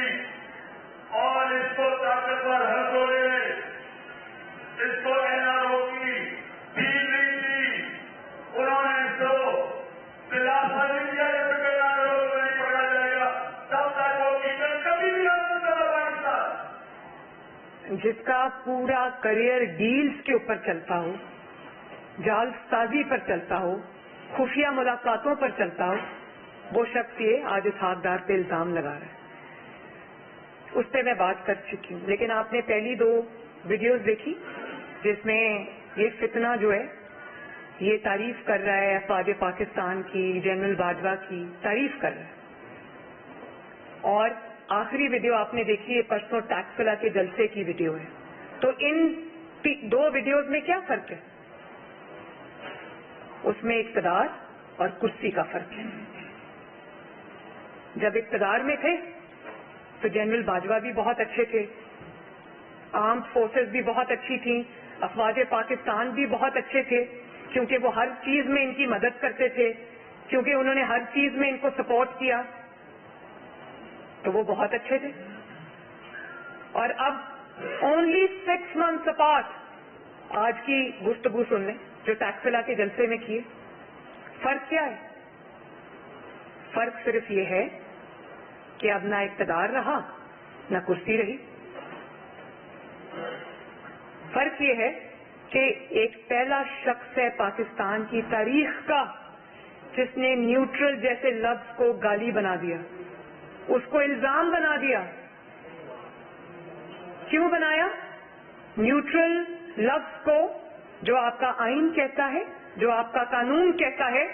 اور اس کو طاقتور ہتھوڑے اس کو NRO کی ڈیل نہیں دی، انہوں نے اس کو دلاسا نہیں دیا جب تک NRO کو نہیں پکڑا جائے گا تب تک وہ کچن کبھی بھی آپ کو سکتا۔ جس کا پورا کریئر ڈیلز کے اوپر چلتا ہو، جال سازی پر چلتا ہو، خفیہ ملاقاتوں پر چلتا ہو، وہ شخص یہ آج اسحاق ڈار پہ الزام لگا رہا ہے۔ اس پہ میں بات کر چکی ہوں، لیکن آپ نے پہلی 2 ویڈیوز دیکھی جس میں یہ فتنہ جو ہے یہ تعریف کر رہا ہے افواج پاکستان کی، جنرل باجوہ کی تعریف کر رہا ہے، اور آخری ویڈیو آپ نے دیکھی ہے پرسوں ٹیکسلا کے جلسے کی ویڈیو ہے۔ تو ان 2 ویڈیوز میں کیا فرق ہے؟ اس میں اقتدار اور کرسی کا فرق ہے۔ جب اقتدار میں تھے تو جنرل باجوہ بھی بہت اچھے تھے، آرمڈ فورسز بھی بہت اچھی تھیں، افواج پاکستان بھی بہت اچھے تھے، کیونکہ وہ ہر چیز میں ان کی مدد کرتے تھے، کیونکہ انہوں نے ہر چیز میں ان کو سپورٹ کیا، تو وہ بہت اچھے تھے۔ اور اب اونلی 6 months اپارٹ آج کی گفتگو سن لیں جو ٹیکسلا کے جلسے میں کیے۔ فرق کیا ہے؟ فرق صرف یہ ہے کہ اب نہ اقتدار رہا نہ کرسی رہی۔ فرق یہ ہے کہ ایک پہلا شخص ہے پاکستان کی تاریخ کا جس نے نیوٹرل جیسے لفظ کو گالی بنا دیا، اس کو الزام بنا دیا۔ کیوں بنایا؟ نیوٹرل لفظ کو جو آپ کا آئین کہتا ہے، جو آپ کا قانون کہتا ہے،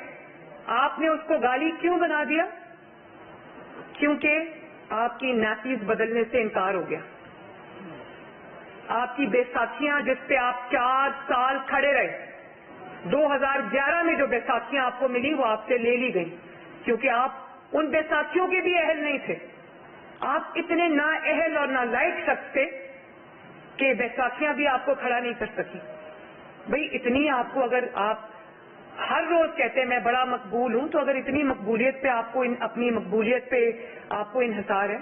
آپ نے اس کو گالی کیوں بنا دیا؟ کیونکہ آپ کی نیپیز بدلنے سے انکار ہو گیا۔ آپ کی بیساکھیاں جس پہ آپ 4 سال کھڑے رہے، 2011 میں جو بیساکھیاں آپ کو ملی وہ آپ سے لے لی گئی، کیونکہ آپ ان بیساکھیوں کے بھی اہل نہیں تھے۔ آپ اتنے نااہل اور نالائق شخص تھے کہ بیساکھیاں بھی آپ کو کھڑا نہیں کر سکی۔ بھئی اتنی آپ کو، اگر آپ ہر روز کہتے ہیں میں بڑا مقبول ہوں، تو اگر اتنی مقبولیت پہ آپ کو اپنی مقبولیت پہ آپ کو انحصار ہے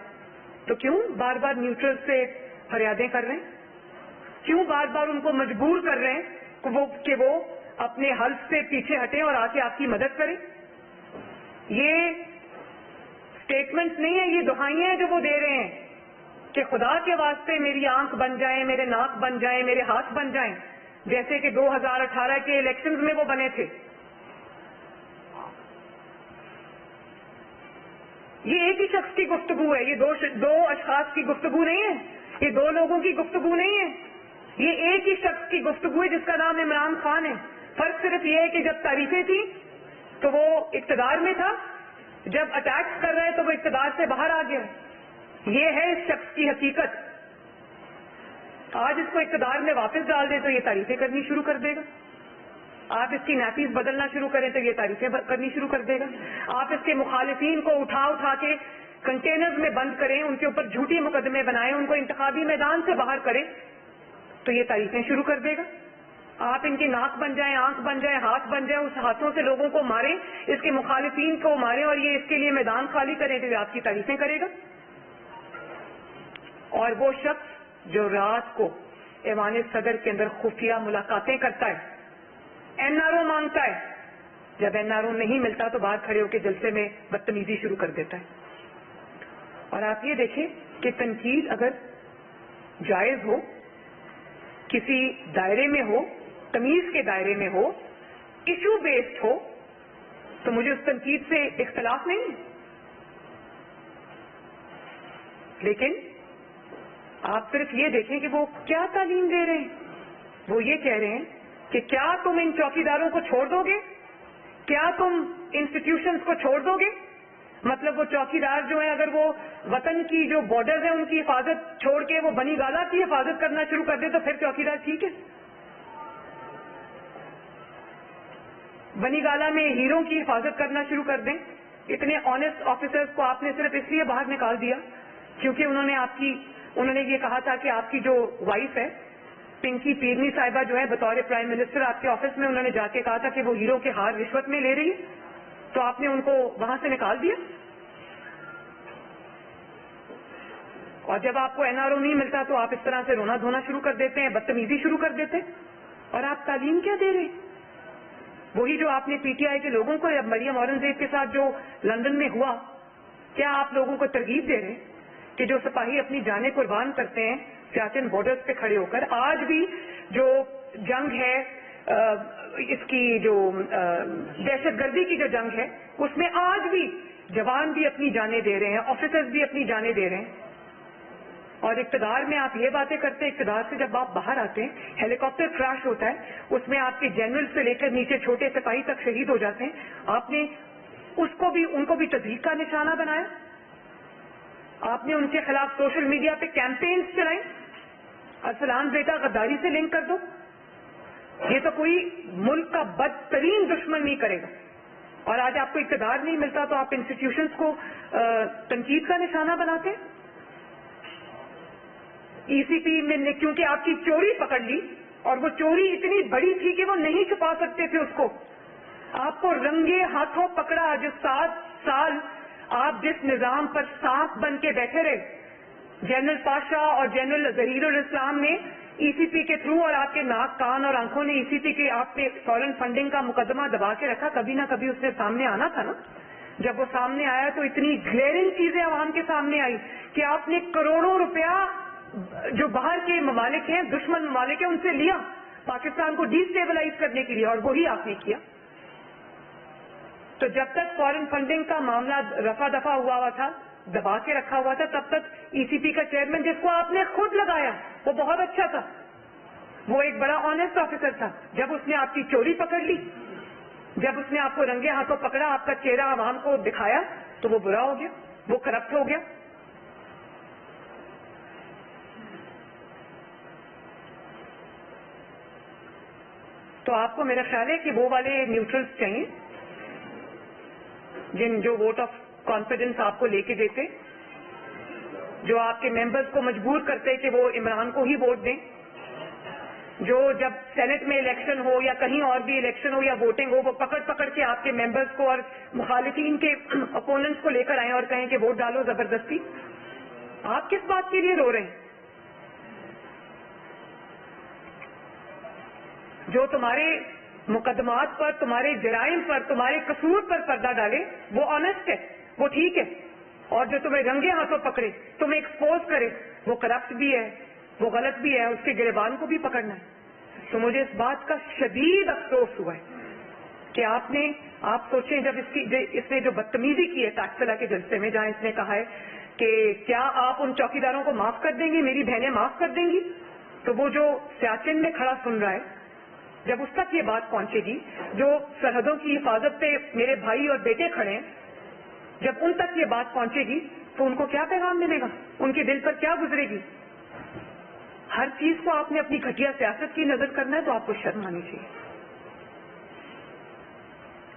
تو کیوں بار بار نیوٹرل سے فریادیں کر رہے ہیں؟ کیوں بار بار ان کو مجبور کر رہے ہیں کہ وہ اپنے حلف سے پیچھے ہٹیں اور آ کے آپ کی مدد کریں؟ یہ اسٹیٹمنٹ نہیں ہے، یہ دعائیں ہیں جو وہ دے رہے ہیں کہ خدا کے واسطے میری آنکھ بن جائیں، میرے ناک بن جائیں، میرے ہاتھ بن جائیں، جیسے کہ 2018 کے الیکشنز میں وہ بنے تھے۔ یہ ایک ہی شخص کی گفتگو ہے، یہ دو اشخاص کی گفتگو نہیں ہے، یہ 2 لوگوں کی گفتگو نہیں ہے، یہ ایک ہی شخص کی گفتگو ہے جس کا نام عمران خان ہے۔ فرق صرف یہ ہے کہ جب تعریفیں تھیں تو وہ اقتدار میں تھا، جب اٹیکس کر رہے تو وہ اقتدار سے باہر آ گیا۔ یہ ہے اس شخص کی حقیقت۔ آج اس کو اقتدار میں واپس ڈال دیں تو یہ تعریفیں کرنی شروع کر دے گا، آپ اس کی نیپیز بدلنا شروع کریں تو یہ تعریفیں کرنی شروع کر دے گا، آپ اس کے مخالفین کو اٹھا کے کنٹینرز میں بند کریں، ان کے اوپر جھوٹی مقدمے بنائیں، ان کو انتخابی میدان سے باہر کریں تو یہ تعریفیں شروع کر دے گا۔ آپ ان کی ناک بن جائیں، آنکھ بن جائیں، ہاتھ بن جائیں، اس ہاتھوں سے لوگوں کو ماریں، اس کے مخالفین کو ماریں اور یہ اس کے لیے میدان خالی کریں تو یہ آپ کی تعریفیں کرے گا۔ اور وہ شخص جو رات کو ایوان صدر کے اندر خفیہ ملاقاتیں کرتا ہے، NRO مانگتا ہے، جب NRO نہیں ملتا تو باہر کھڑے ہو کے جلسے میں بدتمیزی شروع کر دیتا ہے۔ اور آپ یہ دیکھیں کہ تنقید اگر جائز ہو، کسی دائرے میں ہو، تمیز کے دائرے میں ہو، ایشو بیسڈ ہو، تو مجھے اس تنقید سے اختلاف نہیں ہے، لیکن آپ صرف یہ دیکھیں کہ وہ کیا تعلیم دے رہے ہیں۔ وہ یہ کہہ رہے ہیں کہ کیا تم ان چوکیداروں کو چھوڑ دو گے؟ کیا تم انسٹیٹیوشنز کو چھوڑ دو گے؟ مطلب وہ چوکیدار جو ہیں اگر وہ وطن کی جو بارڈرز ہیں ان کی حفاظت چھوڑ کے وہ بنی گالہ کی حفاظت کرنا شروع کر دے تو پھر چوکیدار ٹھیک ہے؟ بنی گالہ میں ہیروں کی حفاظت کرنا شروع کر دیں؟ اتنے آنےسٹ آفیسرز کو آپ نے صرف اس لیے باہر نکال دیا کیونکہ انہوں نے یہ کہا تھا کہ آپ کی جو وائف ہے پنکی پیرنی صاحبہ جو ہے بطور پرائم منسٹر آپ کے آفس میں انہوں نے جا کے کہا تھا کہ وہ ہیروں کے ہار رشوت میں لے رہی ہے، تو آپ نے ان کو وہاں سے نکال دیا۔ اور جب آپ کو NRO نہیں ملتا تو آپ اس طرح سے رونا دھونا شروع کر دیتے ہیں, بدتمیزی شروع کر دیتے ہیں. اور آپ تعلیم کیا دے رہے ہیں؟ وہی جو آپ نے PTI کے لوگوں کو, مریم اورنگزیب کے ساتھ جو لندن میں ہوا, کیا آپ لوگوں کو ترغیب دے رہے ہیں کہ جو سپاہی اپنی جانیں قربان کرتے ہیں سیاچن بارڈرز پہ کھڑے ہو کر, آج بھی جو جنگ ہے اس کی جو دہشت گردی کی جو جنگ ہے اس میں آج بھی جوان بھی اپنی جانیں دے رہے ہیں, آفیسرز بھی اپنی جانیں دے رہے ہیں. اور اقتدار میں آپ یہ باتیں کرتے ہیں, اقتدار سے جب آپ باہر آتے ہیں, ہیلی کاپٹر کریش ہوتا ہے, اس میں آپ کے جنرل سے لے کر نیچے چھوٹے سپاہی تک شہید ہو جاتے ہیں, آپ نے ان کو بھی تضحیک کا نشانہ بنایا. آپ نے ان کے خلاف سوشل میڈیا پہ کیمپینز چلائیں, ارسلان بیٹا غداری سے لنک کر دو. یہ تو کوئی ملک کا بدترین دشمن نہیں کرے گا. اور آج آپ کو اقتدار نہیں ملتا تو آپ انسٹیٹیوشنز کو تنقید کا نشانہ بناتے ہیں. ECP میں کیونکہ آپ کی چوری پکڑ لی, اور وہ چوری اتنی بڑی تھی کہ وہ نہیں چھپا سکتے تھے اس کو, آپ کو رنگے ہاتھوں پکڑا. جو 7 سال آپ جس نظام پر سانپ بن کے بیٹھے رہے, جنرل پاشا اور جنرل ظہیر الاسلام نے ECP کے تھرو, اور آپ کے ناک کان اور آنکھوں نے ECP کے آپ نے فورن فنڈنگ کا مقدمہ دبا کے رکھا. کبھی نہ کبھی اس نے سامنے آنا تھا نا. جب وہ سامنے آیا تو اتنی گلیئرنگ چیزیں عوام کے سامنے آئی کہ آپ نے کروڑوں روپیہ جو باہر کے ممالک ہیں, دشمن ممالک ہیں, ان سے لیا پاکستان کو ڈی اسٹیبلائز کرنے کے لیے, اور وہی آپ نے کیا. تو جب تک فورن فنڈنگ کا معاملہ رفع دفع ہوا تھا, دبا کے رکھا ہوا تھا, تب تک ECP کا چیئرمین جس کو آپ نے خود لگایا وہ بہت اچھا تھا, وہ ایک بڑا آنےسٹ آفیسر تھا. جب اس نے آپ کی چوری پکڑ لی, جب اس نے آپ کو رنگے ہاتھوں پکڑا, آپ کا چہرہ عوام کو دکھایا, تو وہ برا ہو گیا, وہ کرپٹ ہو گیا. تو آپ کو میرا خیال ہے کہ وہ والے نیوٹرلز چاہیے جو ووٹ آف کانفیڈنس آپ کو لے کے دیتے, جو آپ کے ممبرز کو مجبور کرتے کہ وہ عمران کو ہی ووٹ دیں, جو جب سینٹ میں الیکشن ہو یا کہیں اور بھی الیکشن ہو یا ووٹنگ ہو, وہ پکڑ کے آپ کے ممبرز کو اور مخالفین کے اپوننٹس کو لے کر آئیں اور کہیں کہ ووٹ ڈالو زبردستی. آپ کس بات کے لیے رو رہے ہیں؟ جو تمہارے مقدمات پر, تمہارے جرائم پر, تمہارے قصور پر پردہ ڈالے وہ آنےسٹ ہے, وہ ٹھیک ہے. اور جو تمہیں رنگے ہاتھوں پکڑے, تمہیں ایکسپوز کرے, وہ کرپٹ بھی ہے, وہ غلط بھی ہے, اس کے گریبان کو بھی پکڑنا ہے. تو مجھے اس بات کا شدید افسوس ہوا ہے کہ آپ سوچیں, جب اس نے جو بدتمیزی کی ہے ٹیکسلا کے جلسے میں, جہاں اس نے کہا ہے کہ کیا آپ ان چوکیداروں کو معاف کر دیں گے, میری بہنیں معاف کر دیں گی, تو وہ جو سیاچن میں کھڑا سن رہا ہے, جب اس تک یہ بات پہنچے گی, جو سرحدوں کی حفاظت پہ میرے بھائی اور بیٹے کھڑے ہیں, جب ان تک یہ بات پہنچے گی تو ان کو کیا پیغام ملے گا, ان کے دل پر کیا گزرے گی؟ ہر چیز کو آپ نے اپنی گھٹیا سیاست کی نظر کرنا ہے تو آپ کو شرم آنی چاہیے.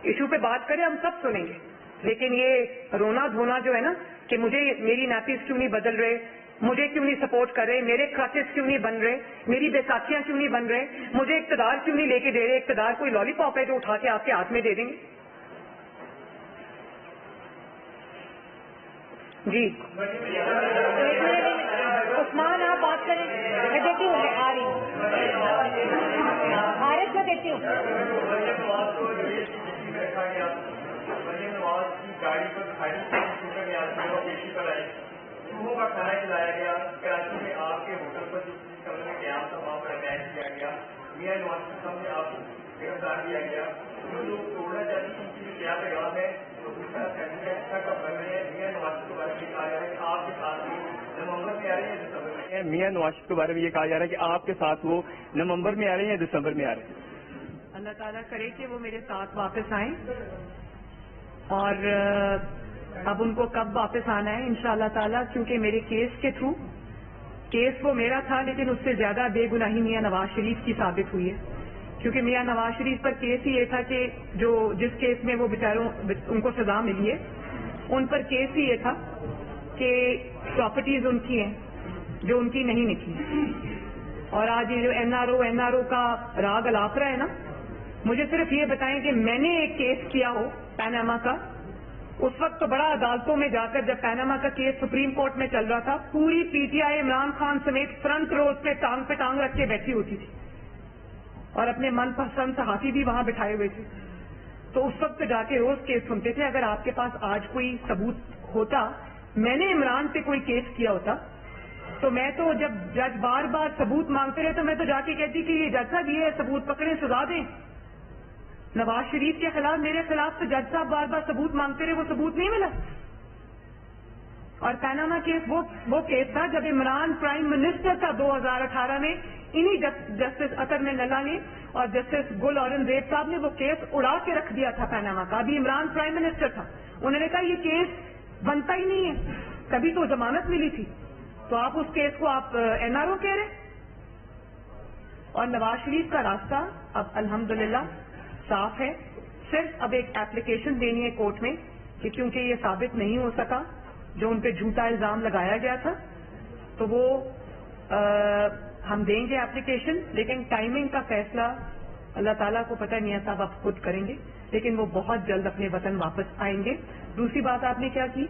ایشو پہ بات کریں, ہم سب سنیں گے, لیکن یہ رونا دھونا جو ہے نا کہ مجھے میری نیپیز کیوں نہیں بدل رہے, مجھے کیوں نہیں سپورٹ کر رہے, میرے کرچز کیوں نہیں بن رہے, میری بیساکھیاں کیوں نہیں بن رہے, مجھے اقتدار کیوں نہیں لے کے دے رہے. اقتدار کوئی لالی پاپ ہے جو اٹھا کے آپ کے ہاتھ میں دے دیں گے؟ جی عثمان آپ بات کریں, میں دیتی ہوں, میں آ رہی ہوں, عارف میں دیتی ہوں. کا کھانا کھلایا گیا, کراچی میں آپ کے ہوٹل پر جس کمرے میں قیام تھا وہاں پر اٹیک کیا گیا, میاں نواز کے سامنے آپ کو گرفتار کیا گیا. جو لوگ توڑنا چاہتے ہیں ان کی کیا پیغام ہے, تو دوسرا فیملی اچھا کب بن رہے ہیں. میاں نواز کے بارے میں کہا جا رہا ہے کہ آپ کے ساتھ بھی نومبر میں آ رہے ہیں دسمبر میں. میاں نواز کے بارے میں یہ کہا جا رہا ہے کہ آپ کے ساتھ وہ نومبر میں آ رہے ہیں یا دسمبر میں آ رہے ہیں. اللہ تعالیٰ کرے کہ وہ میرے ساتھ واپس آئیں, اور اب ان کو کب واپس آنا ہے انشاءاللہ تعالیٰ, کیونکہ میرے کیس کے تھرو, کیس وہ میرا تھا لیکن اس سے زیادہ بے گناہی میاں نواز شریف کی ثابت ہوئی ہے, کیونکہ میاں نواز شریف پر کیس ہی یہ تھا کہ جس کیس میں وہ بیچاروں ان کو سزا ملی ہے, ان پر کیس ہی یہ تھا کہ پراپرٹیز ان کی ہیں جو ان کی نہیں نکلی. اور آج یہ جو NRO کا راگ الافرا ہے نا, مجھے صرف یہ بتائیں کہ میں نے ایک کیس کیا ہو پیناما کا, اس وقت تو بڑا عدالتوں میں جا کر جب پیناما کا کیس سپریم کورٹ میں چل رہا تھا پوری P T I Imran Khan سمیت فرنٹ روز پہ ٹانگ رکھ کے بیٹھی ہوتی تھی اور اپنے من پسند صحافی بھی وہاں بٹھائے ہوئے تھے. تو اس وقت جا کے روز کیس سنتے تھے. اگر آپ کے پاس آج کوئی ثبوت ہوتا, میں نے عمران پہ کوئی کیس کیا ہوتا تو میں تو جب جج بار بار ثبوت مانگتے رہے تو میں تو جا کے کہتی کہ یہ جج صاحب یہ ثبوت پکڑیں سزا دیں. نواز شریف کے خلاف میرے خلاف تو جج صاحب بار بار ثبوت مانگتے رہے, وہ ثبوت نہیں ملا. اور پیناما کیس وہ کیس تھا جب عمران پرائم منسٹر تھا 2018 میں. انہی جسٹس اطہر نلا نے اور جسٹس گل اورنگزیب صاحب نے وہ کیس اڑا کے رکھ دیا تھا پیناما کا. ابھی عمران پرائم منسٹر تھا, انہوں نے کہا یہ کیس بنتا ہی نہیں ہے, کبھی تو ضمانت ملی تھی, تو آپ اس کیس کو آپ این آر او کہہ رہے. اور نواز شریف کا راستہ اب الحمدللہ صاف ہے. صرف اب ایک ایپلیکیشن دینی ہے کورٹ میں کہ کیونکہ یہ ثابت نہیں ہو سکا جو ان پہ جھوٹا الزام لگایا گیا تھا, تو وہ ہم دیں گے ایپلیکیشن. لیکن ٹائمنگ کا فیصلہ اللہ تعالیٰ کو پتہ نہیں ہے, صاحب آپ خود کریں گے, لیکن وہ بہت جلد اپنے وطن واپس آئیں گے. دوسری بات آپ نے کیا کی,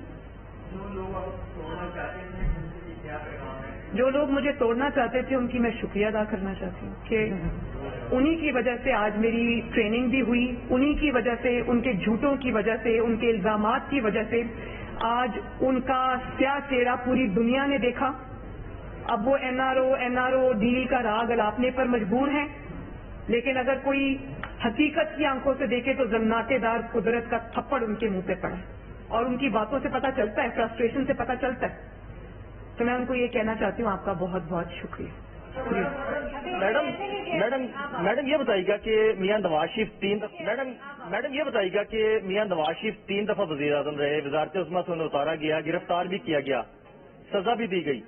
جو لوگ مجھے توڑنا چاہتے تھے ان کی میں شکریہ ادا کرنا چاہتی ہوں کہ انہی کی وجہ سے آج میری ٹریننگ بھی ہوئی, انہی کی وجہ سے, ان کے جھوٹوں کی وجہ سے, ان کے الزامات کی وجہ سے آج ان کا سیاہ چہرہ پوری دنیا نے دیکھا. اب وہ این آر او ڈیل کا راگ الاپنے پر مجبور ہیں, لیکن اگر کوئی حقیقت کی آنکھوں سے دیکھے تو ذناتے دار قدرت کا تھپڑ ان کے منہ پہ پڑا اور ان کی باتوں سے پتہ چلتا ہے, فرسٹریشن سے پتہ چلتا ہے. تو میں ان کو یہ کہنا چاہتی ہوں آپ کا بہت بہت شکریہ. میڈم یہ بتائیے گا کہ میاں نواز شریف تین دفعہ وزیر اعظم رہے, وزارت عظمیٰ سے انہیں اتارا گیا, گرفتار بھی کیا گیا, سزا بھی دی گئی.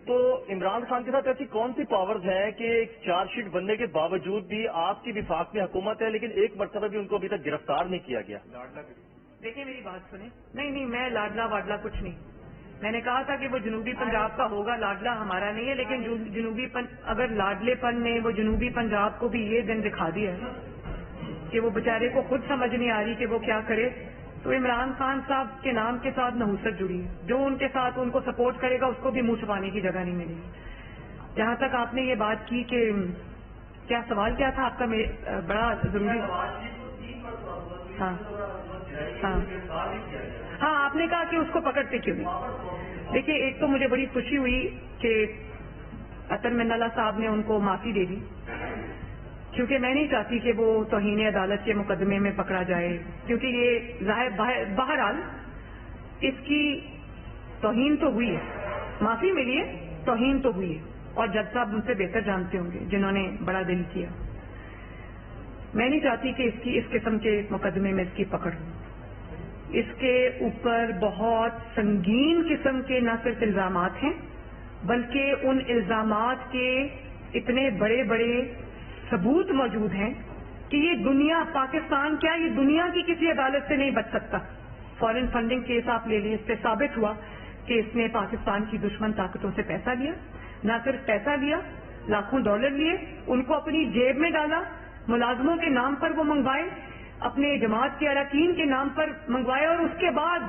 تو عمران خان کے ساتھ ایسی کون سی پاورز ہیں کہ چارج شیٹ بننے کے باوجود بھی آپ کی وفاق میں حکومت ہے لیکن ایک مرتبہ بھی ان کو ابھی تک گرفتار نہیں کیا گیا؟ دیکھیں میری بات سنیں, نہیں میں لاڈلا واڈلا کچھ نہیں. میں نے کہا تھا کہ وہ جنوبی پنجاب کا ہوگا, لاڈلا ہمارا نہیں ہے. لیکن اگر لاڈلے پن نے وہ جنوبی پنجاب کو بھی یہ دن دکھا دیا ہے کہ وہ بیچارے کو خود سمجھ نہیں آ رہی کہ وہ کیا کرے, تو عمران خان صاحب کے نام کے ساتھ نحوست جڑی ہے. جو ان کے ساتھ ان کو سپورٹ کرے گا اس کو بھی منہ چھپانے کی جگہ نہیں ملے گی. جہاں تک آپ نے یہ بات کی کہ کیا سوال کیا تھا آپ کا, بڑا ضروری. ہاں آپ نے کہا کہ اس کو پکڑتے کیوں نہیں. دیکھیے ایک تو مجھے بڑی خوشی ہوئی کہ اطہر منلا صاحب نے ان کو معافی دے دی, کیونکہ میں نہیں چاہتی کہ وہ توہین عدالت کے مقدمے میں پکڑا جائے, کیونکہ یہ بہرحال اس کی توہین تو ہوئی ہے, معافی ملی ہے, توہین تو ہوئی ہے. اور جج صاحب مجھ سے بہتر جانتے ہوں گے جنہوں نے بڑا دل کیا. میں نہیں چاہتی کہ اس قسم کے مقدمے میں اس کی پکڑ ہو. اس کے اوپر بہت سنگین قسم کے نہ صرف الزامات ہیں بلکہ ان الزامات کے اتنے بڑے بڑے ثبوت موجود ہیں کہ یہ دنیا, پاکستان کیا یہ دنیا کی کسی عدالت سے نہیں بچ سکتا. فارن فنڈنگ کیس آپ لے لیں, اس سے ثابت ہوا کہ اس نے پاکستان کی دشمن طاقتوں سے پیسہ لیا. نہ صرف پیسہ لیا, لاکھوں ڈالر لیے, ان کو اپنی جیب میں ڈالا, ملازموں کے نام پر وہ منگوائے, اپنے جماعت کے اراکین کے نام پر منگوائے, اور اس کے بعد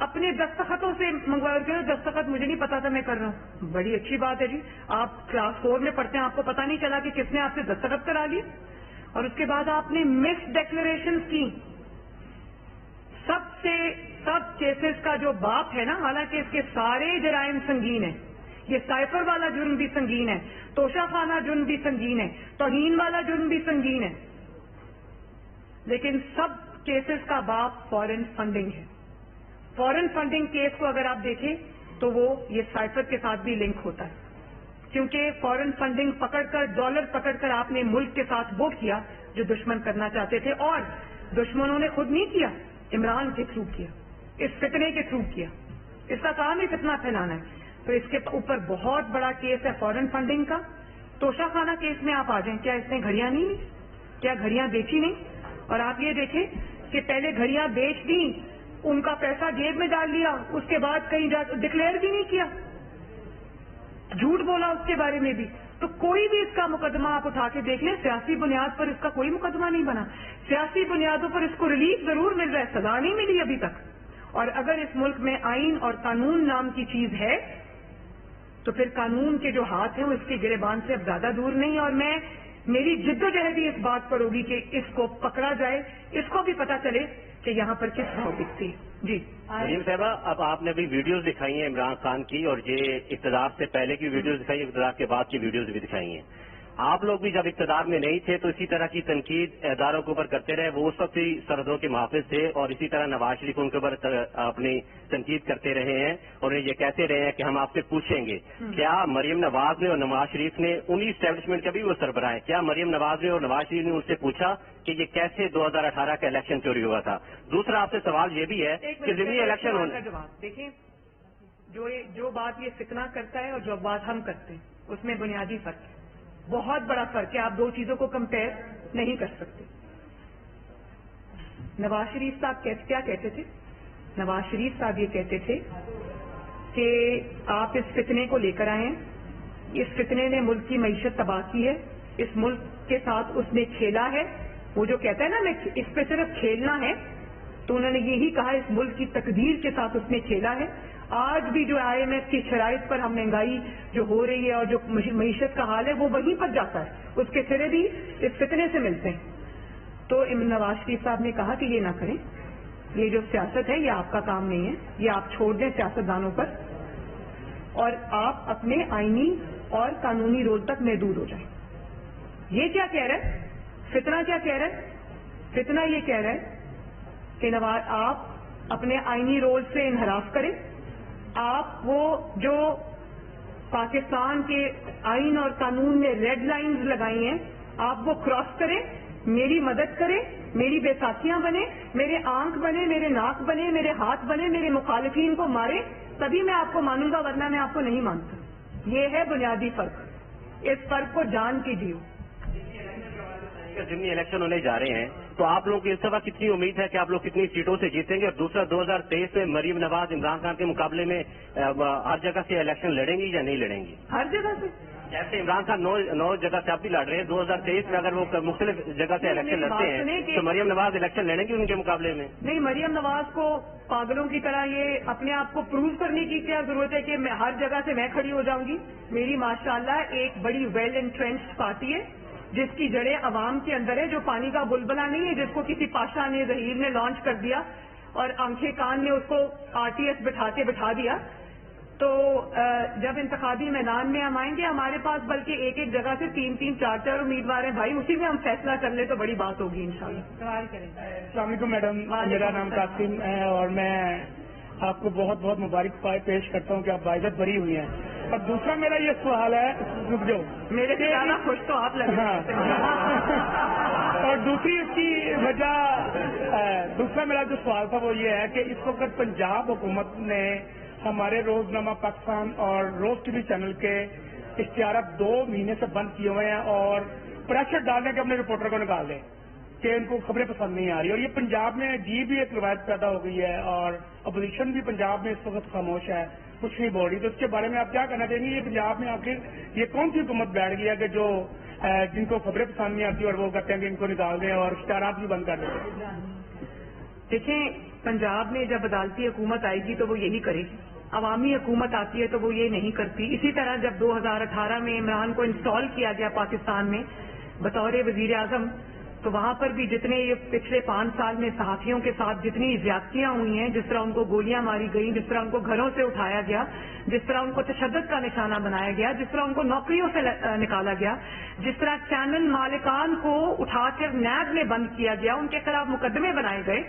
اپنے دستخطوں سے منگوائے. اور دستخط مجھے نہیں پتا تھا میں کر رہا ہوں. بڑی اچھی بات ہے جی, آپ کلاس 4 میں پڑھتے ہیں, آپ کو پتا نہیں چلا کہ کس نے آپ سے دستخط کرا لی. اور اس کے بعد آپ نے مس ڈیکلریشن کی. سب کیسز کا جو باپ ہے نا, حالانکہ اس کے سارے جرائم سنگین ہیں, یہ سائفر والا جرم بھی سنگین ہے, توشہ خانہ جرم بھی سنگین ہے, توہین والا جرم بھی سنگین ہے, لیکن سب کیسز کا باپ فارن فنڈنگ ہے. فارن فنڈنگ کیس کو اگر آپ دیکھیں تو وہ یہ سائفر کے ساتھ بھی لنک ہوتا ہے, کیونکہ فارن فنڈنگ پکڑ کر, ڈالر پکڑ کر آپ نے ملک کے ساتھ وہ کیا جو دشمن کرنا چاہتے تھے, اور دشمنوں نے خود نہیں کیا, عمران کے تھرو کیا, اس فتنے کے تھرو کیا. اس کا کام ہی فتنہ پھیلانا ہے. تو اس کے اوپر بہت بڑا کیس ہے فارن فنڈنگ کا. توشہ خانہ کیس میں آپ آ جائیں, کیا اس نے گھڑیاں نہیں لی, کیا گھڑیاں بیچی نہیں؟ اور آپ یہ دیکھیں کہ پہلے گھڑیاں بیچ دیں, ان کا پیسہ جیب میں ڈال لیا, اس کے بعد کہیں جا ڈکلیئر بھی نہیں کیا, جھوٹ بولا اس کے بارے میں بھی. تو کوئی بھی اس کا مقدمہ آپ اٹھا کے دیکھ لیں, سیاسی بنیاد پر اس کا کوئی مقدمہ نہیں بنا. سیاسی بنیادوں پر اس کو ریلیف ضرور مل رہا ہے, سزا نہیں ملی ابھی تک. اور اگر اس ملک میں آئین اور قانون نام کی چیز ہے تو پھر قانون کے جو ہاتھ ہیں وہ اس کے گریبان سے اب زیادہ دور نہیں، اور میری جدوجہد اس بات پر ہوگی کہ اس کو پکڑا جائے، اس کو بھی پتا چلے کہ یہاں پر کس ٹاپک تھی. جی مریم صاحبہ، اب آپ نے ابھی ویڈیوز دکھائی ہیں عمران خان کی، اور یہ اقتدار سے پہلے کی ویڈیوز دکھائی ہیں، اقتدار کے بعد کی ویڈیوز بھی دکھائی ہیں. آپ لوگ بھی جب اقتدار میں نہیں تھے تو اسی طرح کی تنقید اداروں کے اوپر کرتے رہے، وہ اس وقت بھی سرحدوں کے محافظ تھے، اور اسی طرح نواز شریف ان کے اوپر اپنی تنقید کرتے رہے ہیں، اور انہیں یہ کہتے رہے ہیں کہ ہم آپ سے پوچھیں گے. کیا مریم نواز نے اور نواز شریف نے انہی اسٹیبلشمنٹ کا بھی وہ سربراہ ہے، کیا مریم نواز نے اور نواز شریف نے ان سے پوچھا کہ یہ کیسے 2018 کا الیکشن چوری ہوا تھا؟ دوسرا آپ سے سوال یہ بھی ہے کہ ضمنی الیکشن ہونے کا جواب دیکھیں، جو بات یہ فتنہ کرتا ہے اور جو بات ہم کرتے ہیں اس میں بنیادی فرق ہے، بہت بڑا فرق ہے. آپ دو چیزوں کو کمپیئر نہیں کر سکتے. نواز شریف صاحب کیا کہتے تھے؟ نواز شریف صاحب یہ کہتے تھے کہ آپ اس فتنے کو لے کر آئے ہیں، اس فتنے نے ملک کی معیشت تباہ کی ہے، اس ملک کے ساتھ اس نے کھیلا ہے. وہ جو کہتا ہے نا میں اس پہ صرف کھیلنا ہے، تو انہوں نے یہی کہا اس ملک کی تقدیر کے ساتھ اس نے کھیلا ہے. آج بھی جو IMF کی شرائط پر ہم مہنگائی جو ہو رہی ہے اور جو معیشت کا حال ہے وہ وہیں پر جاتا ہے، اس کے سرے بھی اس فتنے سے ملتے ہیں. تو نواز شریف صاحب نے کہا کہ یہ نہ کریں، یہ جو سیاست ہے یہ آپ کا کام نہیں ہے، یہ آپ چھوڑ دیں سیاستدانوں پر، اور آپ اپنے آئینی اور قانونی رول تک محدود ہو جائیں. یہ کیا کہہ رہا ہے فتنہ؟ کیا کہہ رہا ہے فتنہ؟ یہ کہہ رہا ہے کہ آپ اپنے آئینی رول سے انحراف کریں، آپ وہ جو پاکستان کے آئین اور قانون نے ریڈ لائنز لگائی ہیں آپ وہ کراس کریں، میری مدد کریں، میری بیساکھیاں بنے، میرے آنکھ بنے، میرے ناک بنے، میرے ہاتھ بنے، میرے مخالفین کو مارے، تبھی میں آپ کو مانوں گا، ورنہ میں آپ کو نہیں مانتا. یہ ہے بنیادی فرق. اس فرق کو جان کیجیے. ضمنی الیکشن ہونے جا رہے ہیں تو آپ لوگوں کی اس دفعہ کتنی امید ہے کہ آپ لوگ کتنی سیٹوں سے جیتیں گے؟ اور دوسرا 2023 میں مریم نواز عمران خان کے مقابلے میں ہر جگہ سے الیکشن لڑیں گی یا نہیں لڑیں گی؟ ہر جگہ سے جیسے عمران خان 9 جگہ سے اب بھی لڑ رہے ہیں، 2023 میں اگر وہ مختلف جگہ سے الیکشن لڑتے ہیں تو مریم نواز الیکشن لڑیں گی ان کے مقابلے میں؟ نہیں، مریم نواز کو پاگلوں کی طرح یہ اپنے آپ کو پروو کرنے کی کیا ضرورت ہے کہ میں ہر جگہ سے میں کھڑی ہو جاؤں گی؟ میری ماشاءاللہ ایک بڑی ویل انٹرینچڈ پارٹی ہے جس کی جڑیں عوام کے اندر ہے، جو پانی کا بلبلا نہیں ہے جس کو کسی پاشا نے ظہیر نے لانچ کر دیا اور آنکھیں کان نے اس کو RTS بٹھا دیا. تو جب انتخابی میدان میں ہم آئیں گے ہمارے پاس بلکہ ایک جگہ سے 3 4 امیدوار ہیں بھائی، اسی میں ہم فیصلہ کر لیں تو بڑی بات ہوگی انشاءاللہ. سوال کریں. السلام علیکم میڈم، میرا نام قاسم ہے اور میں آپ کو بہت بہت مبارک پیش کرتا ہوں کہ آپ باعزت بری ہوئی ہیں. اور دوسرا میرا یہ سوال ہے، رک جاؤ، میرے سے زیادہ خوش تو آپ لگے. اور دوسری اس کی وجہ، دوسرا میرا جو سوال تھا وہ یہ ہے کہ اس وقت پنجاب حکومت نے ہمارے روزنامہ پاکستان اور روز TV چینل کے اشتہارات 2 مہینے سے بند کیے ہوئے ہیں اور پریشر ڈالنے کے اپنے رپورٹر کو نکال دیں کہ ان کو خبریں پسند نہیں آ رہی. اور یہ پنجاب میں عجیب بھی ایک روایت پیدا ہو گئی ہے اور اپوزیشن بھی پنجاب میں اس وقت خاموش ہے، کچھ نہیں بول رہی. تو اس کے بارے میں آپ کیا کہنا چاہیں گے؟ یہ پنجاب میں آخر یہ کون سی حکومت بیٹھ گئی ہے کہ جو جن کو خبریں پسند نہیں آتی اور وہ کہتے ہیں کہ ان کو نکال دیں اور اشتہارات بھی بند کر دیں؟ دیکھیں، پنجاب میں جب عدالتی حکومت آئے گی تو وہ یہی کرے گی، عوامی حکومت آتی ہے تو وہ یہ نہیں کرتی. اسی طرح جب 2018 میں عمران کو انسٹال کیا گیا پاکستان میں بطور وزیر اعظم، تو وہاں پر بھی جتنے یہ پچھلے 5 سال میں صحافیوں کے ساتھ جتنی زیادتیاں ہوئی ہیں، جس طرح ان کو گولیاں ماری گئیں، جس طرح ان کو گھروں سے اٹھایا گیا، جس طرح ان کو تشدد کا نشانہ بنایا گیا، جس طرح ان کو نوکریوں سے نکالا گیا، جس طرح چینل مالکان کو اٹھا کر نیب میں بند کیا گیا، ان کے خلاف مقدمے بنائے گئے.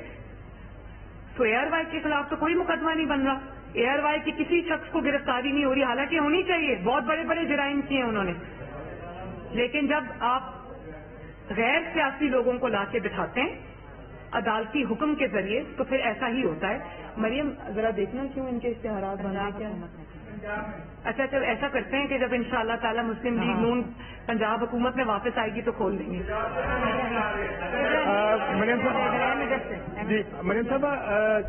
تو ARY کے خلاف تو کوئی مقدمہ نہیں بن رہا، ARY کی کسی شخص کو گرفتاری نہیں ہو رہی، حالانکہ ہونی چاہیے، بہت بڑے بڑے جرائم کیے ہیں انہوں نے. لیکن جب آپ غیر سیاسی لوگوں کو لا کے بٹھاتے ہیں عدالتی حکم کے ذریعے تو پھر ایسا ہی ہوتا ہے. مریم ذرا دیکھنا کیوں ان کے اشتہارات بن رہے کیا؟ اچھا چل ایسا کرتے ہیں کہ جب انشاءاللہ تعالی مسلم لیگ نون پنجاب حکومت میں واپس آئے گی تو کھول دیں گے. مریم صاحب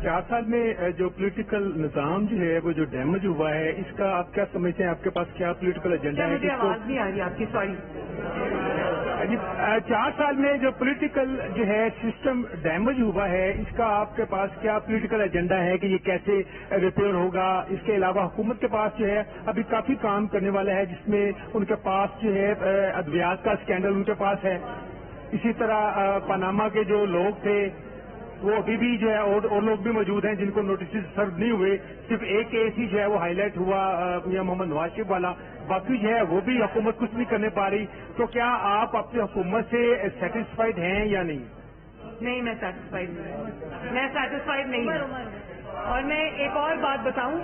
4 سال میں جو پولیٹیکل نظام جو ہے وہ جو ڈیمیج ہوا ہے، اس کا آپ کیا سمجھتے ہیں؟ آپ کے پاس کیا پولیٹیکل ایجنڈا ہے؟ مجھے آواز نہیں آ رہی آپ کی، سوری. 4 سال میں جو پولیٹیکل جو ہے سسٹم ڈیمیج ہوا ہے، اس کا آپ کے پاس کیا پولیٹیکل ایجنڈا ہے کہ یہ کیسے ریپیئر ہوگا؟ اس کے علاوہ حکومت کے پاس جو ہے ابھی کافی کام کرنے والا ہے، جس میں ان کے پاس جو ہے ادویات کا اسکینڈل ان کے پاس ہے، اسی طرح پاناما کے جو لوگ تھے وہ ابھی بھی جو ہے اور لوگ بھی موجود ہیں جن کو نوٹسز سرو نہیں ہوئے، صرف ایک کیس ہی جو ہے وہ ہائی لائٹ ہوا میاں محمد نواز شریف والا، باقی جو ہے وہ بھی حکومت کچھ نہیں کرنے پا رہی. تو کیا آپ اپنی حکومت سے سیٹسفائڈ ہیں یا نہیں؟ نہیں، میں سیٹسفائڈ نہیں ہوں. اور میں ایک اور بات بتاؤں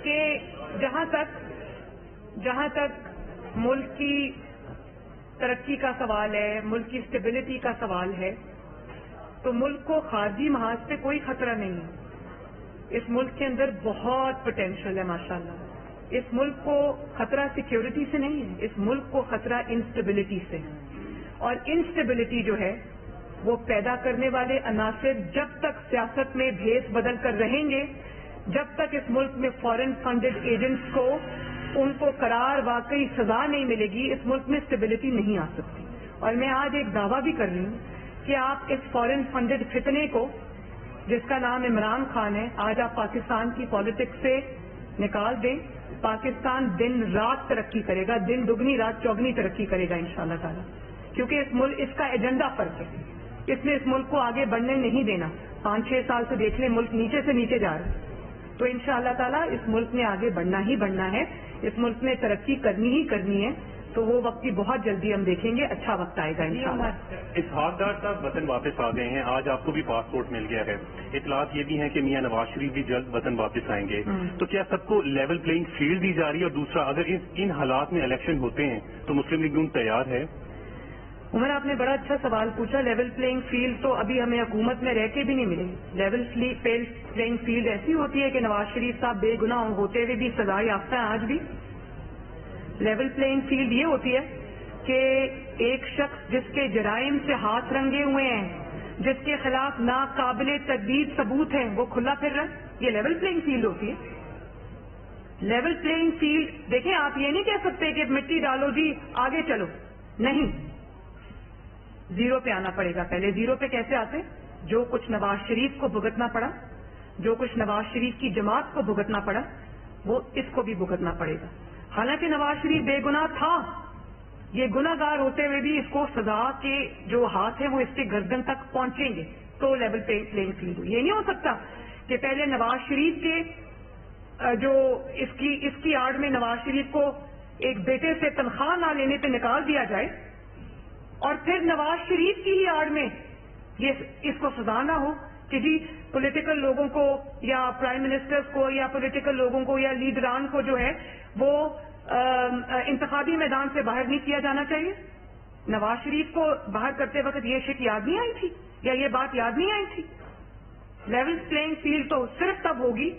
کہ جہاں تک ملک کی ترقی کا سوال ہے، ملک کی اسٹیبلٹی کا سوال ہے، تو ملک کو خارجی محاذ سے کوئی خطرہ نہیں ہے. اس ملک کے اندر بہت پوٹینشیل ہے ماشاءاللہ. اس ملک کو خطرہ سیکیورٹی سے نہیں ہے، اس ملک کو خطرہ انسٹیبلٹی سے ہے. اور انسٹیبلٹی جو ہے وہ پیدا کرنے والے عناصر جب تک سیاست میں بھیس بدل کر رہیں گے، جب تک اس ملک میں فارن فنڈڈ ایجنٹس کو ان کو قرار واقعی سزا نہیں ملے گی، اس ملک میں اسٹیبلٹی نہیں آ سکتی. اور میں آج ایک دعویٰ بھی کر رہی ہوں کہ آپ اس فارن فنڈڈ فتنے کو جس کا نام عمران خان ہے، آج آپ پاکستان کی پالیٹکس سے نکال دیں. پاکستان دن رات ترقی کرے گا، دن دگنی رات چوگنی ترقی کرے گا انشاءاللہ تعالی، کیونکہ اس کا ایجنڈا فرق ہے. اس نے اس ملک کو آگے بڑھنے نہیں دینا. 5-6 سال سے دیکھ لیں ملک نیچے سے نیچے جا رہا ہے. تو انشاءاللہ تعالی اس ملک نے آگے بڑھنا ہی بڑھنا ہے، اس ملک نے ترقی کرنی ہی کرنی ہے. تو وہ وقت بھی بہت جلدی ہم دیکھیں گے، اچھا وقت آئے گا انشاءاللہ. اسحاق ڈار صاحب وطن واپس آ گئے ہیں، آج آپ کو بھی پاسپورٹ مل گیا ہے. اطلاعات یہ بھی ہیں کہ میاں نواز شریف بھی جلد وطن واپس آئیں گے. تو کیا سب کو لیول پلینگ فیلڈ دی جا رہی ہے؟ اور دوسرا، اگر ان حالات میں الیکشن ہوتے ہیں تو مسلم لیگ نون تیار ہے؟ عمر، آپ نے بڑا اچھا سوال پوچھا. لیول پلینگ فیلڈ تو ابھی ہمیں حکومت میں رہ کے بھی نہیں ملے. لیول پلینگ فیلڈ ایسی ہوتی ہے کہ نواز شریف صاحب بے گناہ ہوتے ہوئے بھی سزا یافتہ ہیں آج بھی. لیول پلینگ فیلڈ یہ ہوتی ہے کہ ایک شخص جس کے جرائم سے ہاتھ رنگے ہوئے ہیں، جس کے خلاف ناقابل تردید ثبوت ہیں، وہ کھلا پھر رہا ہے. یہ لیول پلینگ فیلڈ ہوتی ہے. لیول پلینگ فیلڈ دیکھیں، آپ یہ نہیں کہہ سکتے کہ مٹی ڈالو جی آگے چلو. نہیں، زیرو پہ آنا پڑے گا. پہلے زیرو پہ کیسے آتے؟ جو کچھ نواز شریف کو بھگتنا پڑا، جو کچھ نواز شریف کی جماعت کو بھگتنا پڑا، وہ اس کو بھی بھگتنا پڑے گا. حالانکہ نواز شریف بے گناہ تھا، یہ گناہ گار ہوتے ہوئے بھی اس کو سزا کے جو ہاتھ ہیں وہ اس کے گردن تک پہنچیں گے. تو لیول پلینگ فیلڈ. یہ نہیں ہو سکتا کہ پہلے نواز شریف کے جو اس کی آڑ میں نواز شریف کو ایک بیٹے سے تنخواہ نہ لینے پہ نکال دیا جائے اور پھر نواز شریف کی ہی آڑ میں اس کو سزا نہ ہو کہ جی پولیٹیکل لوگوں کو یا پرائم منسٹرز کو یا پولیٹیکل لوگوں کو یا لیڈران کو جو ہے وہ انتخابی میدان سے باہر نہیں کیا جانا چاہیے. نواز شریف کو باہر کرتے وقت یہ شک یاد نہیں آئی تھی یا یہ بات یاد نہیں آئی تھی. لیول پلینگ فیلڈ تو صرف تب ہوگی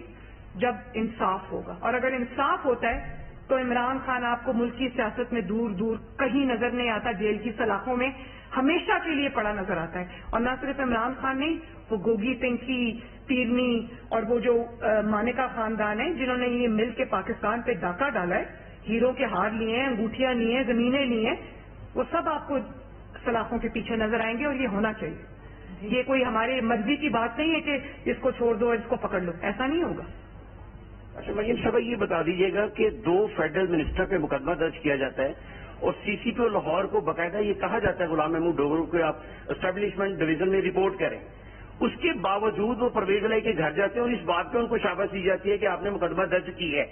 جب انصاف ہوگا. اور اگر انصاف ہوتا ہے تو عمران خان آپ کو ملک کی سیاست میں دور دور کہیں نظر نہیں آتا، جیل کی سلاخوں میں ہمیشہ کے لیے پڑا نظر آتا ہے. اور نہ صرف عمران خان نہیں، وہ گوگی پنکی، پیرنی اور وہ جو مانیکا خاندان ہیں جنہوں نے یہ مل کے پاکستان پہ ڈاکہ ڈالا ہے، ہیروں کے ہار لیے ہیں، انگوٹھیاں لی ہیں، زمینیں لی ہیں، وہ سب آپ کو سلاخوں کے پیچھے نظر آئیں گے. اور یہ ہونا چاہیے. یہ کوئی ہمارے مرضی کی بات نہیں ہے کہ اس کو چھوڑ دو اور اس کو پکڑ لو، ایسا نہیں ہوگا. اچھا مریم صاحب، یہ بتا دیجیے گا کہ 2 فیڈرل منسٹر پہ مقدمہ درج کیا جاتا ہے اور سی سی پی لاہور کو باقاعدہ یہ کہا جاتا ہے غلام محمود ڈوگرو کو آپ اسٹیبلشمنٹ ڈویژن میں رپورٹ کریں، اس کے باوجود وہ پرویز علیہ کے گھر جاتے ہیں اور اس بات پہ ان کو شاباش دی جاتی ہے کہ آپ نے مقدمہ درج کی ہے.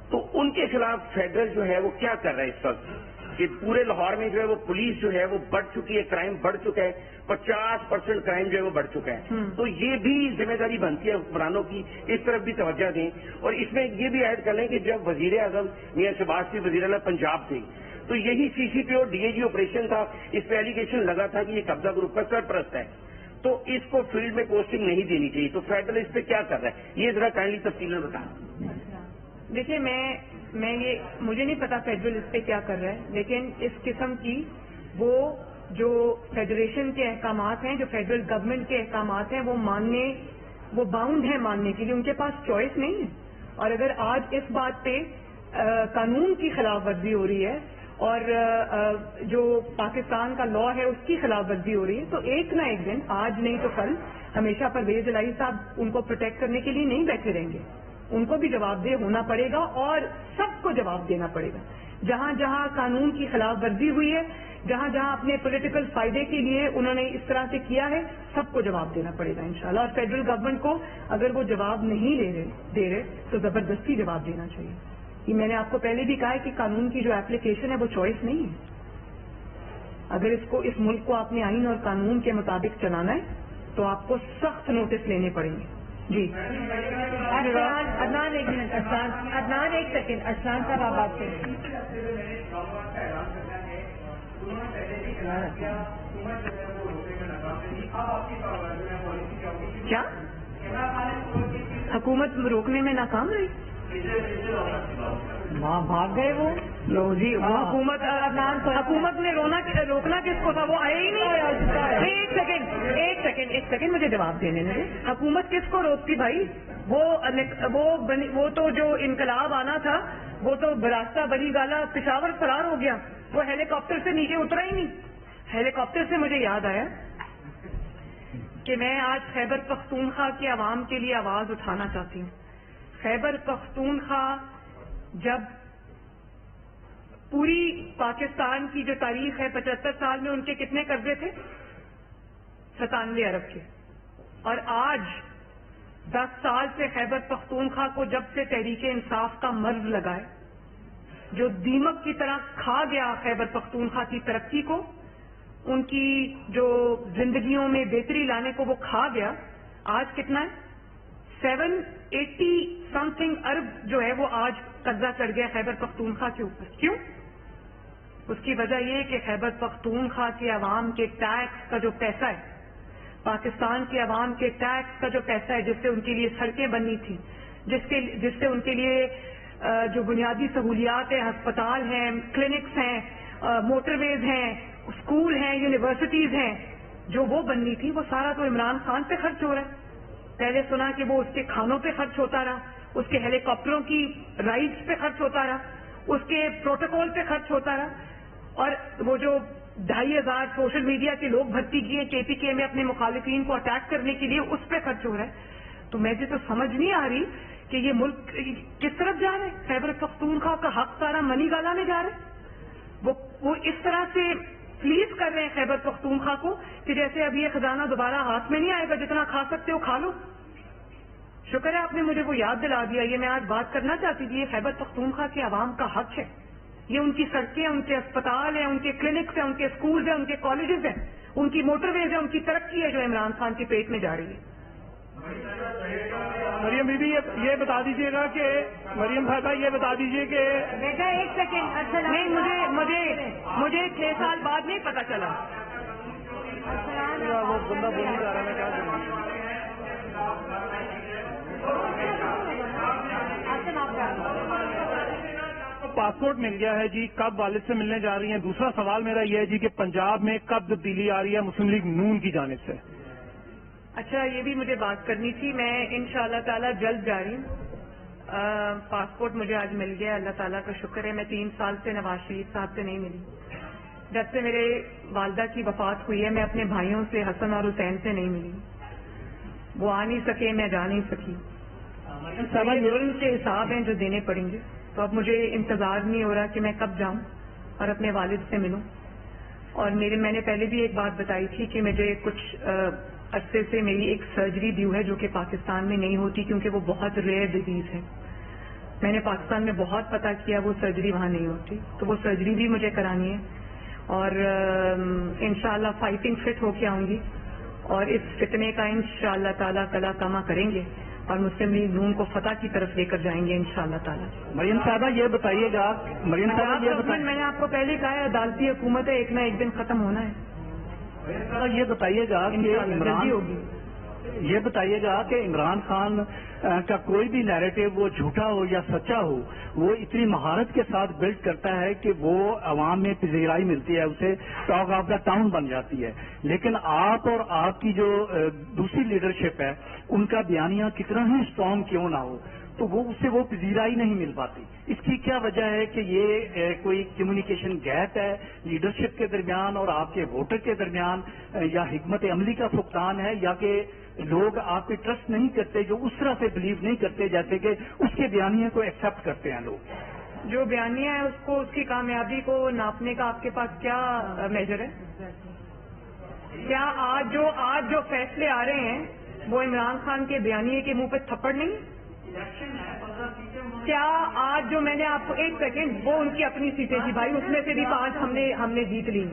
تو ان کے خلاف فیڈرل جو ہے وہ کیا کر رہا ہے اس وقت کہ پورے لاہور میں جو ہے وہ پولیس جو ہے وہ بڑھ چکی ہے، کرائم بڑھ چکا ہے، 50% کرائم جو ہے وہ بڑھ چکا ہے. تو یہ بھی ذمہ داری بنتی ہے حکمرانوں کی، اس طرف بھی توجہ دیں. اور اس میں یہ بھی ایڈ کر لیں کہ جب وزیر اعظم میاں شہباز شریف وزیر اعلیٰ پنجاب تھے تو یہی سی سی پی اور ڈی اے جی آپریشن تھا، اس پہ ایلیگیشن لگا تھا کہ یہ قبضہ گروپ کا سرپرست ہے، تو اس کو فیلڈ میں پوسٹنگ نہیں دینی چاہیے. تو فیڈرل اس پہ کیا کر رہا ہے، یہ ذرا کائنڈلی تفصیل بتائیں. دیکھیے مجھے نہیں پتا فیڈرل اس پہ کیا کر رہا ہے، لیکن اس قسم کی وہ جو فیڈریشن کے احکامات ہیں، جو فیڈرل گورنمنٹ کے احکامات ہیں، وہ باؤنڈ ہیں ماننے کے لیے، ان کے پاس چوائس نہیں ہے. اور اگر آج اس بات پہ قانون کی خلاف ورزی ہو رہی ہے اور جو پاکستان کا لا ہے اس کی خلاف ورزی ہو رہی ہے، تو ایک نہ ایک دن، آج نہیں تو کل، ہمیشہ پرویز الہی صاحب ان کو پروٹیکٹ کرنے کے لیے نہیں بیٹھے رہیں گے، ان کو بھی جواب دہ ہونا پڑے گا اور سب کو جواب دینا پڑے گا۔ جہاں جہاں قانون کی خلاف ورزی ہوئی ہے، جہاں جہاں اپنے پولیٹیکل فائدے کے لیے انہوں نے اس طرح سے کیا ہے، سب کو جواب دینا پڑے گا انشاءاللہ۔ اور فیڈرل گورنمنٹ کو اگر وہ جواب نہیں دے رہے تو زبردستی جواب دینا چاہیے۔ یہ میں نے آپ کو پہلے بھی کہا ہے کہ قانون کی جو اپلیکیشن ہے وہ چوائس نہیں ہے۔ اگر اس ملک کو آپ نے آئین اور قانون کے مطابق چلانا ہے تو آپ کو سخت نوٹس لینے پڑیں گے۔ جی عدنان ایک منٹ، عدنان ایک سیکنڈ، ارسلان صاحب آپ بات کریں۔ کیا حکومت روکنے میں ناکام رہی؟ وہاں بھاگ گئے وہ لو جی، وہ حکومت نے روکنا کس کو تھا؟ وہ آئے ہی نہیں۔ ایک سیکنڈ مجھے جواب دینے دیں۔ حکومت کس کو روکتی بھائی؟ وہ تو جو انقلاب آنا تھا وہ تو براستہ بری گالا پشاور فرار ہو گیا، وہ ہیلی کاپٹر سے نیچے اترا ہی نہیں۔ ہیلی کاپٹر سے مجھے یاد آیا کہ میں آج خیبر پختونخوا کی عوام کے لیے آواز اٹھانا چاہتی ہوں۔ خیبر پختونخوا جب پوری پاکستان کی جو تاریخ ہے 75 سال میں ان کے کتنے قبضے تھے؟ 97 ارب کے، اور آج 10 سال سے خیبر پختونخوا کو جب سے تحریک انصاف کا مرض لگا ہے، جو دیمک کی طرح کھا گیا خیبر پختونخوا کی ترقی کو، ان کی جو زندگیوں میں بہتری لانے کو وہ کھا گیا، آج کتنا ہے؟ 780 سم تھنگ ارب جو ہے وہ آج قبضہ چڑھ گیا خیبر پختونخوا کے اوپر۔ کیوں؟ اس کی وجہ یہ ہے کہ خیبر پختونخوا کے عوام کے ٹیکس کا جو پیسہ ہے، پاکستان کے عوام کے ٹیکس کا جو پیسہ ہے، جس سے ان کے لیے سڑکیں بنی تھی، جس سے ان کے لیے جو بنیادی سہولیات ہیں، ہسپتال ہیں، کلینکس ہیں، موٹر ویز ہیں، اسکول ہیں، یونیورسٹیز ہیں، جو وہ بننی تھی، وہ سارا تو عمران خان پہ خرچ ہو رہا ہے۔ پہلے سنا کہ وہ اس کے کھانوں پہ خرچ ہوتا رہا، اس کے ہیلی کاپٹروں کی رائڈز پہ خرچ ہوتا رہا، اس کے پروٹوکول پہ خرچ ہوتا رہا، اور وہ جو 2500 سوشل میڈیا کے لوگ بھرتی کیے KPK میں اپنے مخالفین کو اٹیک کرنے کے لیے، اس پہ خرچ ہو رہا ہے۔ تو مجھے تو سمجھ نہیں آ رہی کہ یہ ملک کس طرف جا رہا ہے۔ خیبر پختونخوا کا حق سارا منی گالا میں جا رہا ہے۔ وہ اس طرح سے پلیز کر رہے ہیں خیبر پختونخوا کو کہ جیسے اب یہ خزانہ دوبارہ ہاتھ میں نہیں آئے گا، جتنا کھا سکتے ہو کھا لو۔ شکر ہے آپ نے مجھے وہ یاد دلا دیا، یہ میں آج بات کرنا چاہتی تھی۔ یہ خیبر پختونخوا کے عوام کا حق ہے، یہ ان کی سڑکیں، ان کے اسپتال ہیں، ان کے کلینکس ہیں، ان کے اسکولز ہیں، ان کے کالجز ہیں، ان کی موٹر ویز ہیں، ان کی ترقی ہے جو عمران خان کے پیٹ میں جا رہی ہے۔ مریم بی بی یہ بتا دیجیے گا کہ مریم صاحبہ یہ بتا دیجیے کہ بیٹا ایک سیکنڈ، نہیں، مجھے 6 سال بعد نہیں پتا چلا۔ وہ بندہ بول نہیں جا رہا، میں کیا کروں؟ پاسپورٹ مل گیا ہے جی، کب والد سے ملنے جا رہی ہیں؟ دوسرا سوال میرا یہ ہے جی کہ پنجاب میں کب تبدیلی آ رہی ہے مسلم لیگ نون کی جانب سے؟ اچھا، یہ بھی مجھے بات کرنی تھی، میں انشاءاللہ تعالی جلد جا رہی ہوں۔ پاسپورٹ مجھے آج مل گیا، اللہ تعالیٰ کا شکر ہے۔ میں 3 سال سے نواز شریف صاحب سے نہیں ملی، جب سے میرے والدہ کی وفات ہوئی ہے میں اپنے بھائیوں سے حسن اور حسین سے نہیں ملی، وہ آ نہیں سکے، میں جا نہیں سکی۔ ظلم کے حساب ہیں جو دینے پڑیں گے، تو اب مجھے انتظار نہیں ہو رہا کہ میں کب جاؤں اور اپنے والد سے ملوں۔ اور میں نے پہلے بھی ایک بات بتائی تھی کہ مجھے کچھ عرصے سے میری ایک سرجری ڈیو ہے جو کہ پاکستان میں نہیں ہوتی کیونکہ وہ بہت ریئر ڈیزیز ہے۔ میں نے پاکستان میں بہت پتہ کیا، وہ سرجری وہاں نہیں ہوتی، تو وہ سرجری بھی مجھے کرانی ہے، اور انشاءاللہ فائٹنگ فٹ ہو کے آؤں گی، اور اس فتنے کا انشاءاللہ تعالیٰ کلا کما کریں گے اور مسلم لیگ نون کو فتح کی طرف لے کر جائیں گے انشاءاللہ تعالیٰ۔ مریم صاحبہ یہ بتائیے گا، مریم صاحبہ یہ بتائیے، میں نے آپ کو پہلے کہا ہے عدالتی حکومت ہے، ایک نہ ایک دن ختم ہونا ہے۔ یہ بتائیے گا کہ جلدی ہوگی۔ یہ بتائیے گا کہ عمران خان کا کوئی بھی نیریٹو وہ جھوٹا ہو یا سچا ہو، وہ اتنی مہارت کے ساتھ بلڈ کرتا ہے کہ وہ عوام میں پذیرائی ملتی ہے، اسے ٹاک آف دا ٹاؤن بن جاتی ہے۔ لیکن آپ اور آپ کی جو دوسری لیڈرشپ ہے ان کا بیانیہ کتنا ہی اسٹرانگ کیوں نہ ہو، تو وہ اس سے وہ پذیرائی نہیں مل پاتی. اس کی کیا وجہ ہے کہ یہ کوئی کمیونیکیشن گیپ ہے لیڈرشپ کے درمیان اور آپ کے ووٹر کے درمیان, یا حکمت عملی کا فقدان ہے, یا کہ لوگ آپ پہ ٹرسٹ نہیں کرتے, جو اس طرح سے بلیو نہیں کرتے جیسے کہ اس کے بیانیے کو ایکسپٹ کرتے ہیں لوگ؟ جو بیانیہ ہے اس کو, اس کی کامیابی کو ناپنے کا آپ کے پاس کیا میجر ہے؟ کیا آج جو فیصلے آ رہے ہیں وہ عمران خان کے بیانیے کے منہ پہ تھپڑ نہیں؟ کیا آج جو میں نے آپ کو, ایک سیکنڈ, وہ ان کی اپنی سیٹیں تھی بھائی, اس میں سے بھی 5 ہم نے جیت لی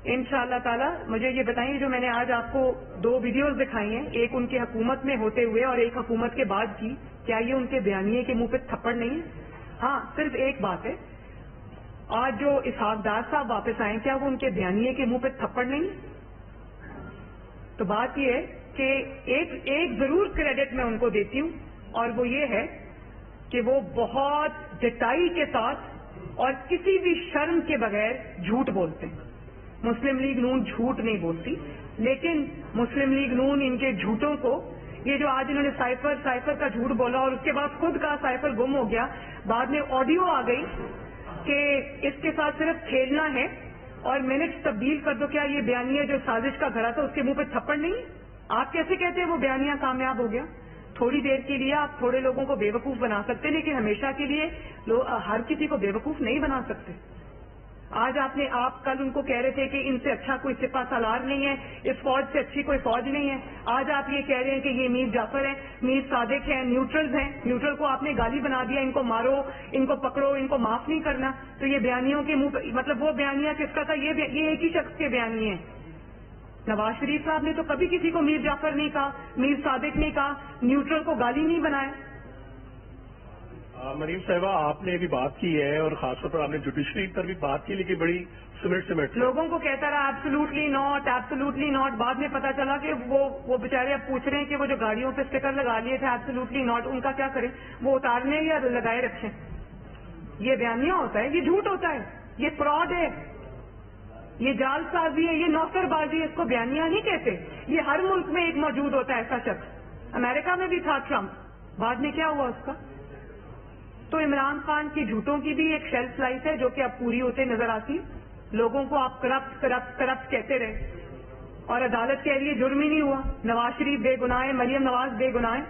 انشاءاللہ تعالی. مجھے یہ بتائیے, جو میں نے آج آپ کو 2 ویڈیوز دکھائی ہیں, ایک ان کے حکومت میں ہوتے ہوئے اور ایک حکومت کے بعد کی, کیا یہ ان کے بیانیے کے منہ پہ تھپڑ نہیں ہے؟ ہاں, صرف ایک بات ہے, آج جو اسحاق ڈار صاحب واپس آئے, کیا وہ ان کے بیانیے کے منہ پہ تھپڑ نہیں ہے؟ تو بات یہ ہے کہ ایک ضرور کریڈٹ میں ان کو دیتی ہوں, اور وہ یہ ہے کہ وہ بہت ڈٹائی کے ساتھ اور کسی بھی شرم کے بغیر جھوٹ بولتے ہیں. مسلم لیگ نون جھوٹ نہیں بولتی, لیکن مسلم لیگ نون ان کے جھوٹوں کو, یہ جو آج انہوں نے سائفر کا جھوٹ بولا اور اس کے بعد خود کا سائفر گم ہو گیا, بعد میں آڈیو آ گئی کہ اس کے ساتھ صرف کھیلنا ہے اور منٹ تبدیل کر دو, کیا یہ بیانیہ جو سازش کا گھڑا تھا اس کے منہ پہ تھپڑ نہیں؟ آپ کیسے کہتے ہیں وہ بیانیہ کامیاب ہو گیا؟ تھوڑی دیر کے لیے آپ تھوڑے لوگوں کو بے وقوف بنا سکتے, لیکن ہمیشہ کے لیے ہر کسی کو بے وقوف نہیں بنا سکتے. آج آپ کل ان کو کہہ رہے تھے کہ ان سے اچھا کوئی سپہ سالار نہیں ہے, اس فوج سے اچھی کوئی فوج نہیں ہے. آج آپ یہ کہہ رہے ہیں کہ یہ میر جعفر ہیں, میر صادق ہیں, نیوٹرلز ہیں. نیوٹرل کو آپ نے گالی بنا دیا, ان کو مارو, ان کو پکڑو, ان کو معاف نہیں کرنا. تو یہ بیانیوں کے منہ, مطلب وہ بیانیہ کس کا تھا؟ یہ ایک ہی شخص کے بیانیے ہیں. نواز شریف صاحب نے تو کبھی کسی کو میر جعفر نہیں کہا, میر صادق نہیں کہا, نیوٹرل کو گالی نہیں بنایا. مریم صاحبہ, آپ نے بھی بات کی ہے اور خاص طور پر آپ نے جوڈیشری پر بھی بات کی, لیکن بڑی سمٹ لوگوں کو کہتا رہا ایبسولوٹلی ناٹ, ایبسولوٹلی ناٹ. بعد میں پتا چلا کہ وہ بیچارے اب پوچھ رہے ہیں کہ وہ جو گاڑیوں پہ اسٹیکر لگا لیے تھے ایبسولوٹلی ناٹ, ان کا کیا کریں؟ وہ اتارنے یا لگائے رکھیں. یہ بیانیہ ہوتا ہے, یہ جھوٹ ہوتا ہے, یہ فراڈ ہے, یہ جال سازی ہے, یہ نوکر بازی ہے. اس کو بیانیہ نہیں کہتے. یہ ہر ملک میں ایک موجود ہوتا ہے ایسا شخص. امریکہ میں بھی تھا ٹرمپ, بعد میں کیا ہوا اس کا؟ تو عمران خان کی جھوٹوں کی بھی ایک شیلف لائف ہے جو کہ اب پوری ہوتے نظر آتی. لوگوں کو آپ کرپٹ کہتے رہے, اور عدالت کہہ رہی ہے جرم ہی نہیں ہوا, نواز شریف بے گناہ ہے, مریم نواز بے گناہ ہے.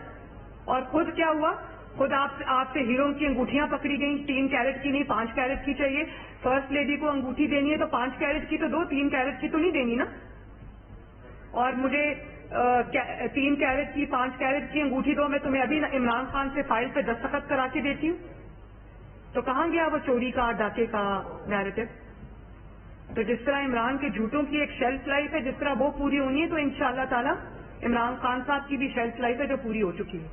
اور خود کیا ہوا؟ خود آپ سے ہیروں کی انگوٹھیاں پکڑی گئیں, 3 کیرٹ کی نہیں 5 کیرٹ کی چاہیے. فرسٹ لیڈی کو انگوٹھی دینی ہے تو 5 کیرٹ کی تو دو, 3 کیرٹ کی تو نہیں دینی نا. اور مجھے 3 کیرٹ کی 5 کیرٹ کی انگوٹھی دو, میں تمہیں ابھی عمران خان سے فائل پہ دستخط کرا کے دیتی ہوں. تو کہاں گیا وہ چوری کا, ڈاکے کا نیریٹو؟ تو جس طرح عمران کے جھوٹوں کی ایک شیلف لائف ہے, جس طرح وہ پوری ہونی ہے, تو انشاءاللہ تعالی عمران خان صاحب کی بھی شیلف لائف ہے جو پوری ہو چکی ہے.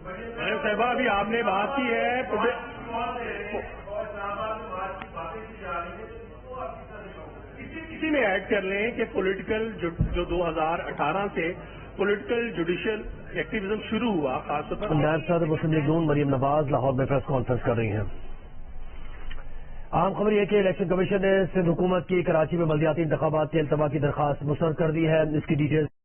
صاحبہ, ابھی آپ نے بات کی ہے اسی میں ایڈ کر لیں کہ پولیٹیکل جو 2018 سے پولیٹیکل جوڈیشل ایکٹیویزم شروع ہوا, خاص طور پر نائب صدر مسلم لیگ نون مریم نواز لاہور میں پریس کانفرنس کر رہی ہیں. اہم خبر یہ کہ الیکشن کمیشن نے سندھ حکومت کی کراچی میں بلدیاتی انتخابات کے التوا کی درخواست مسترد کر دی ہے. اس کی ڈیٹیل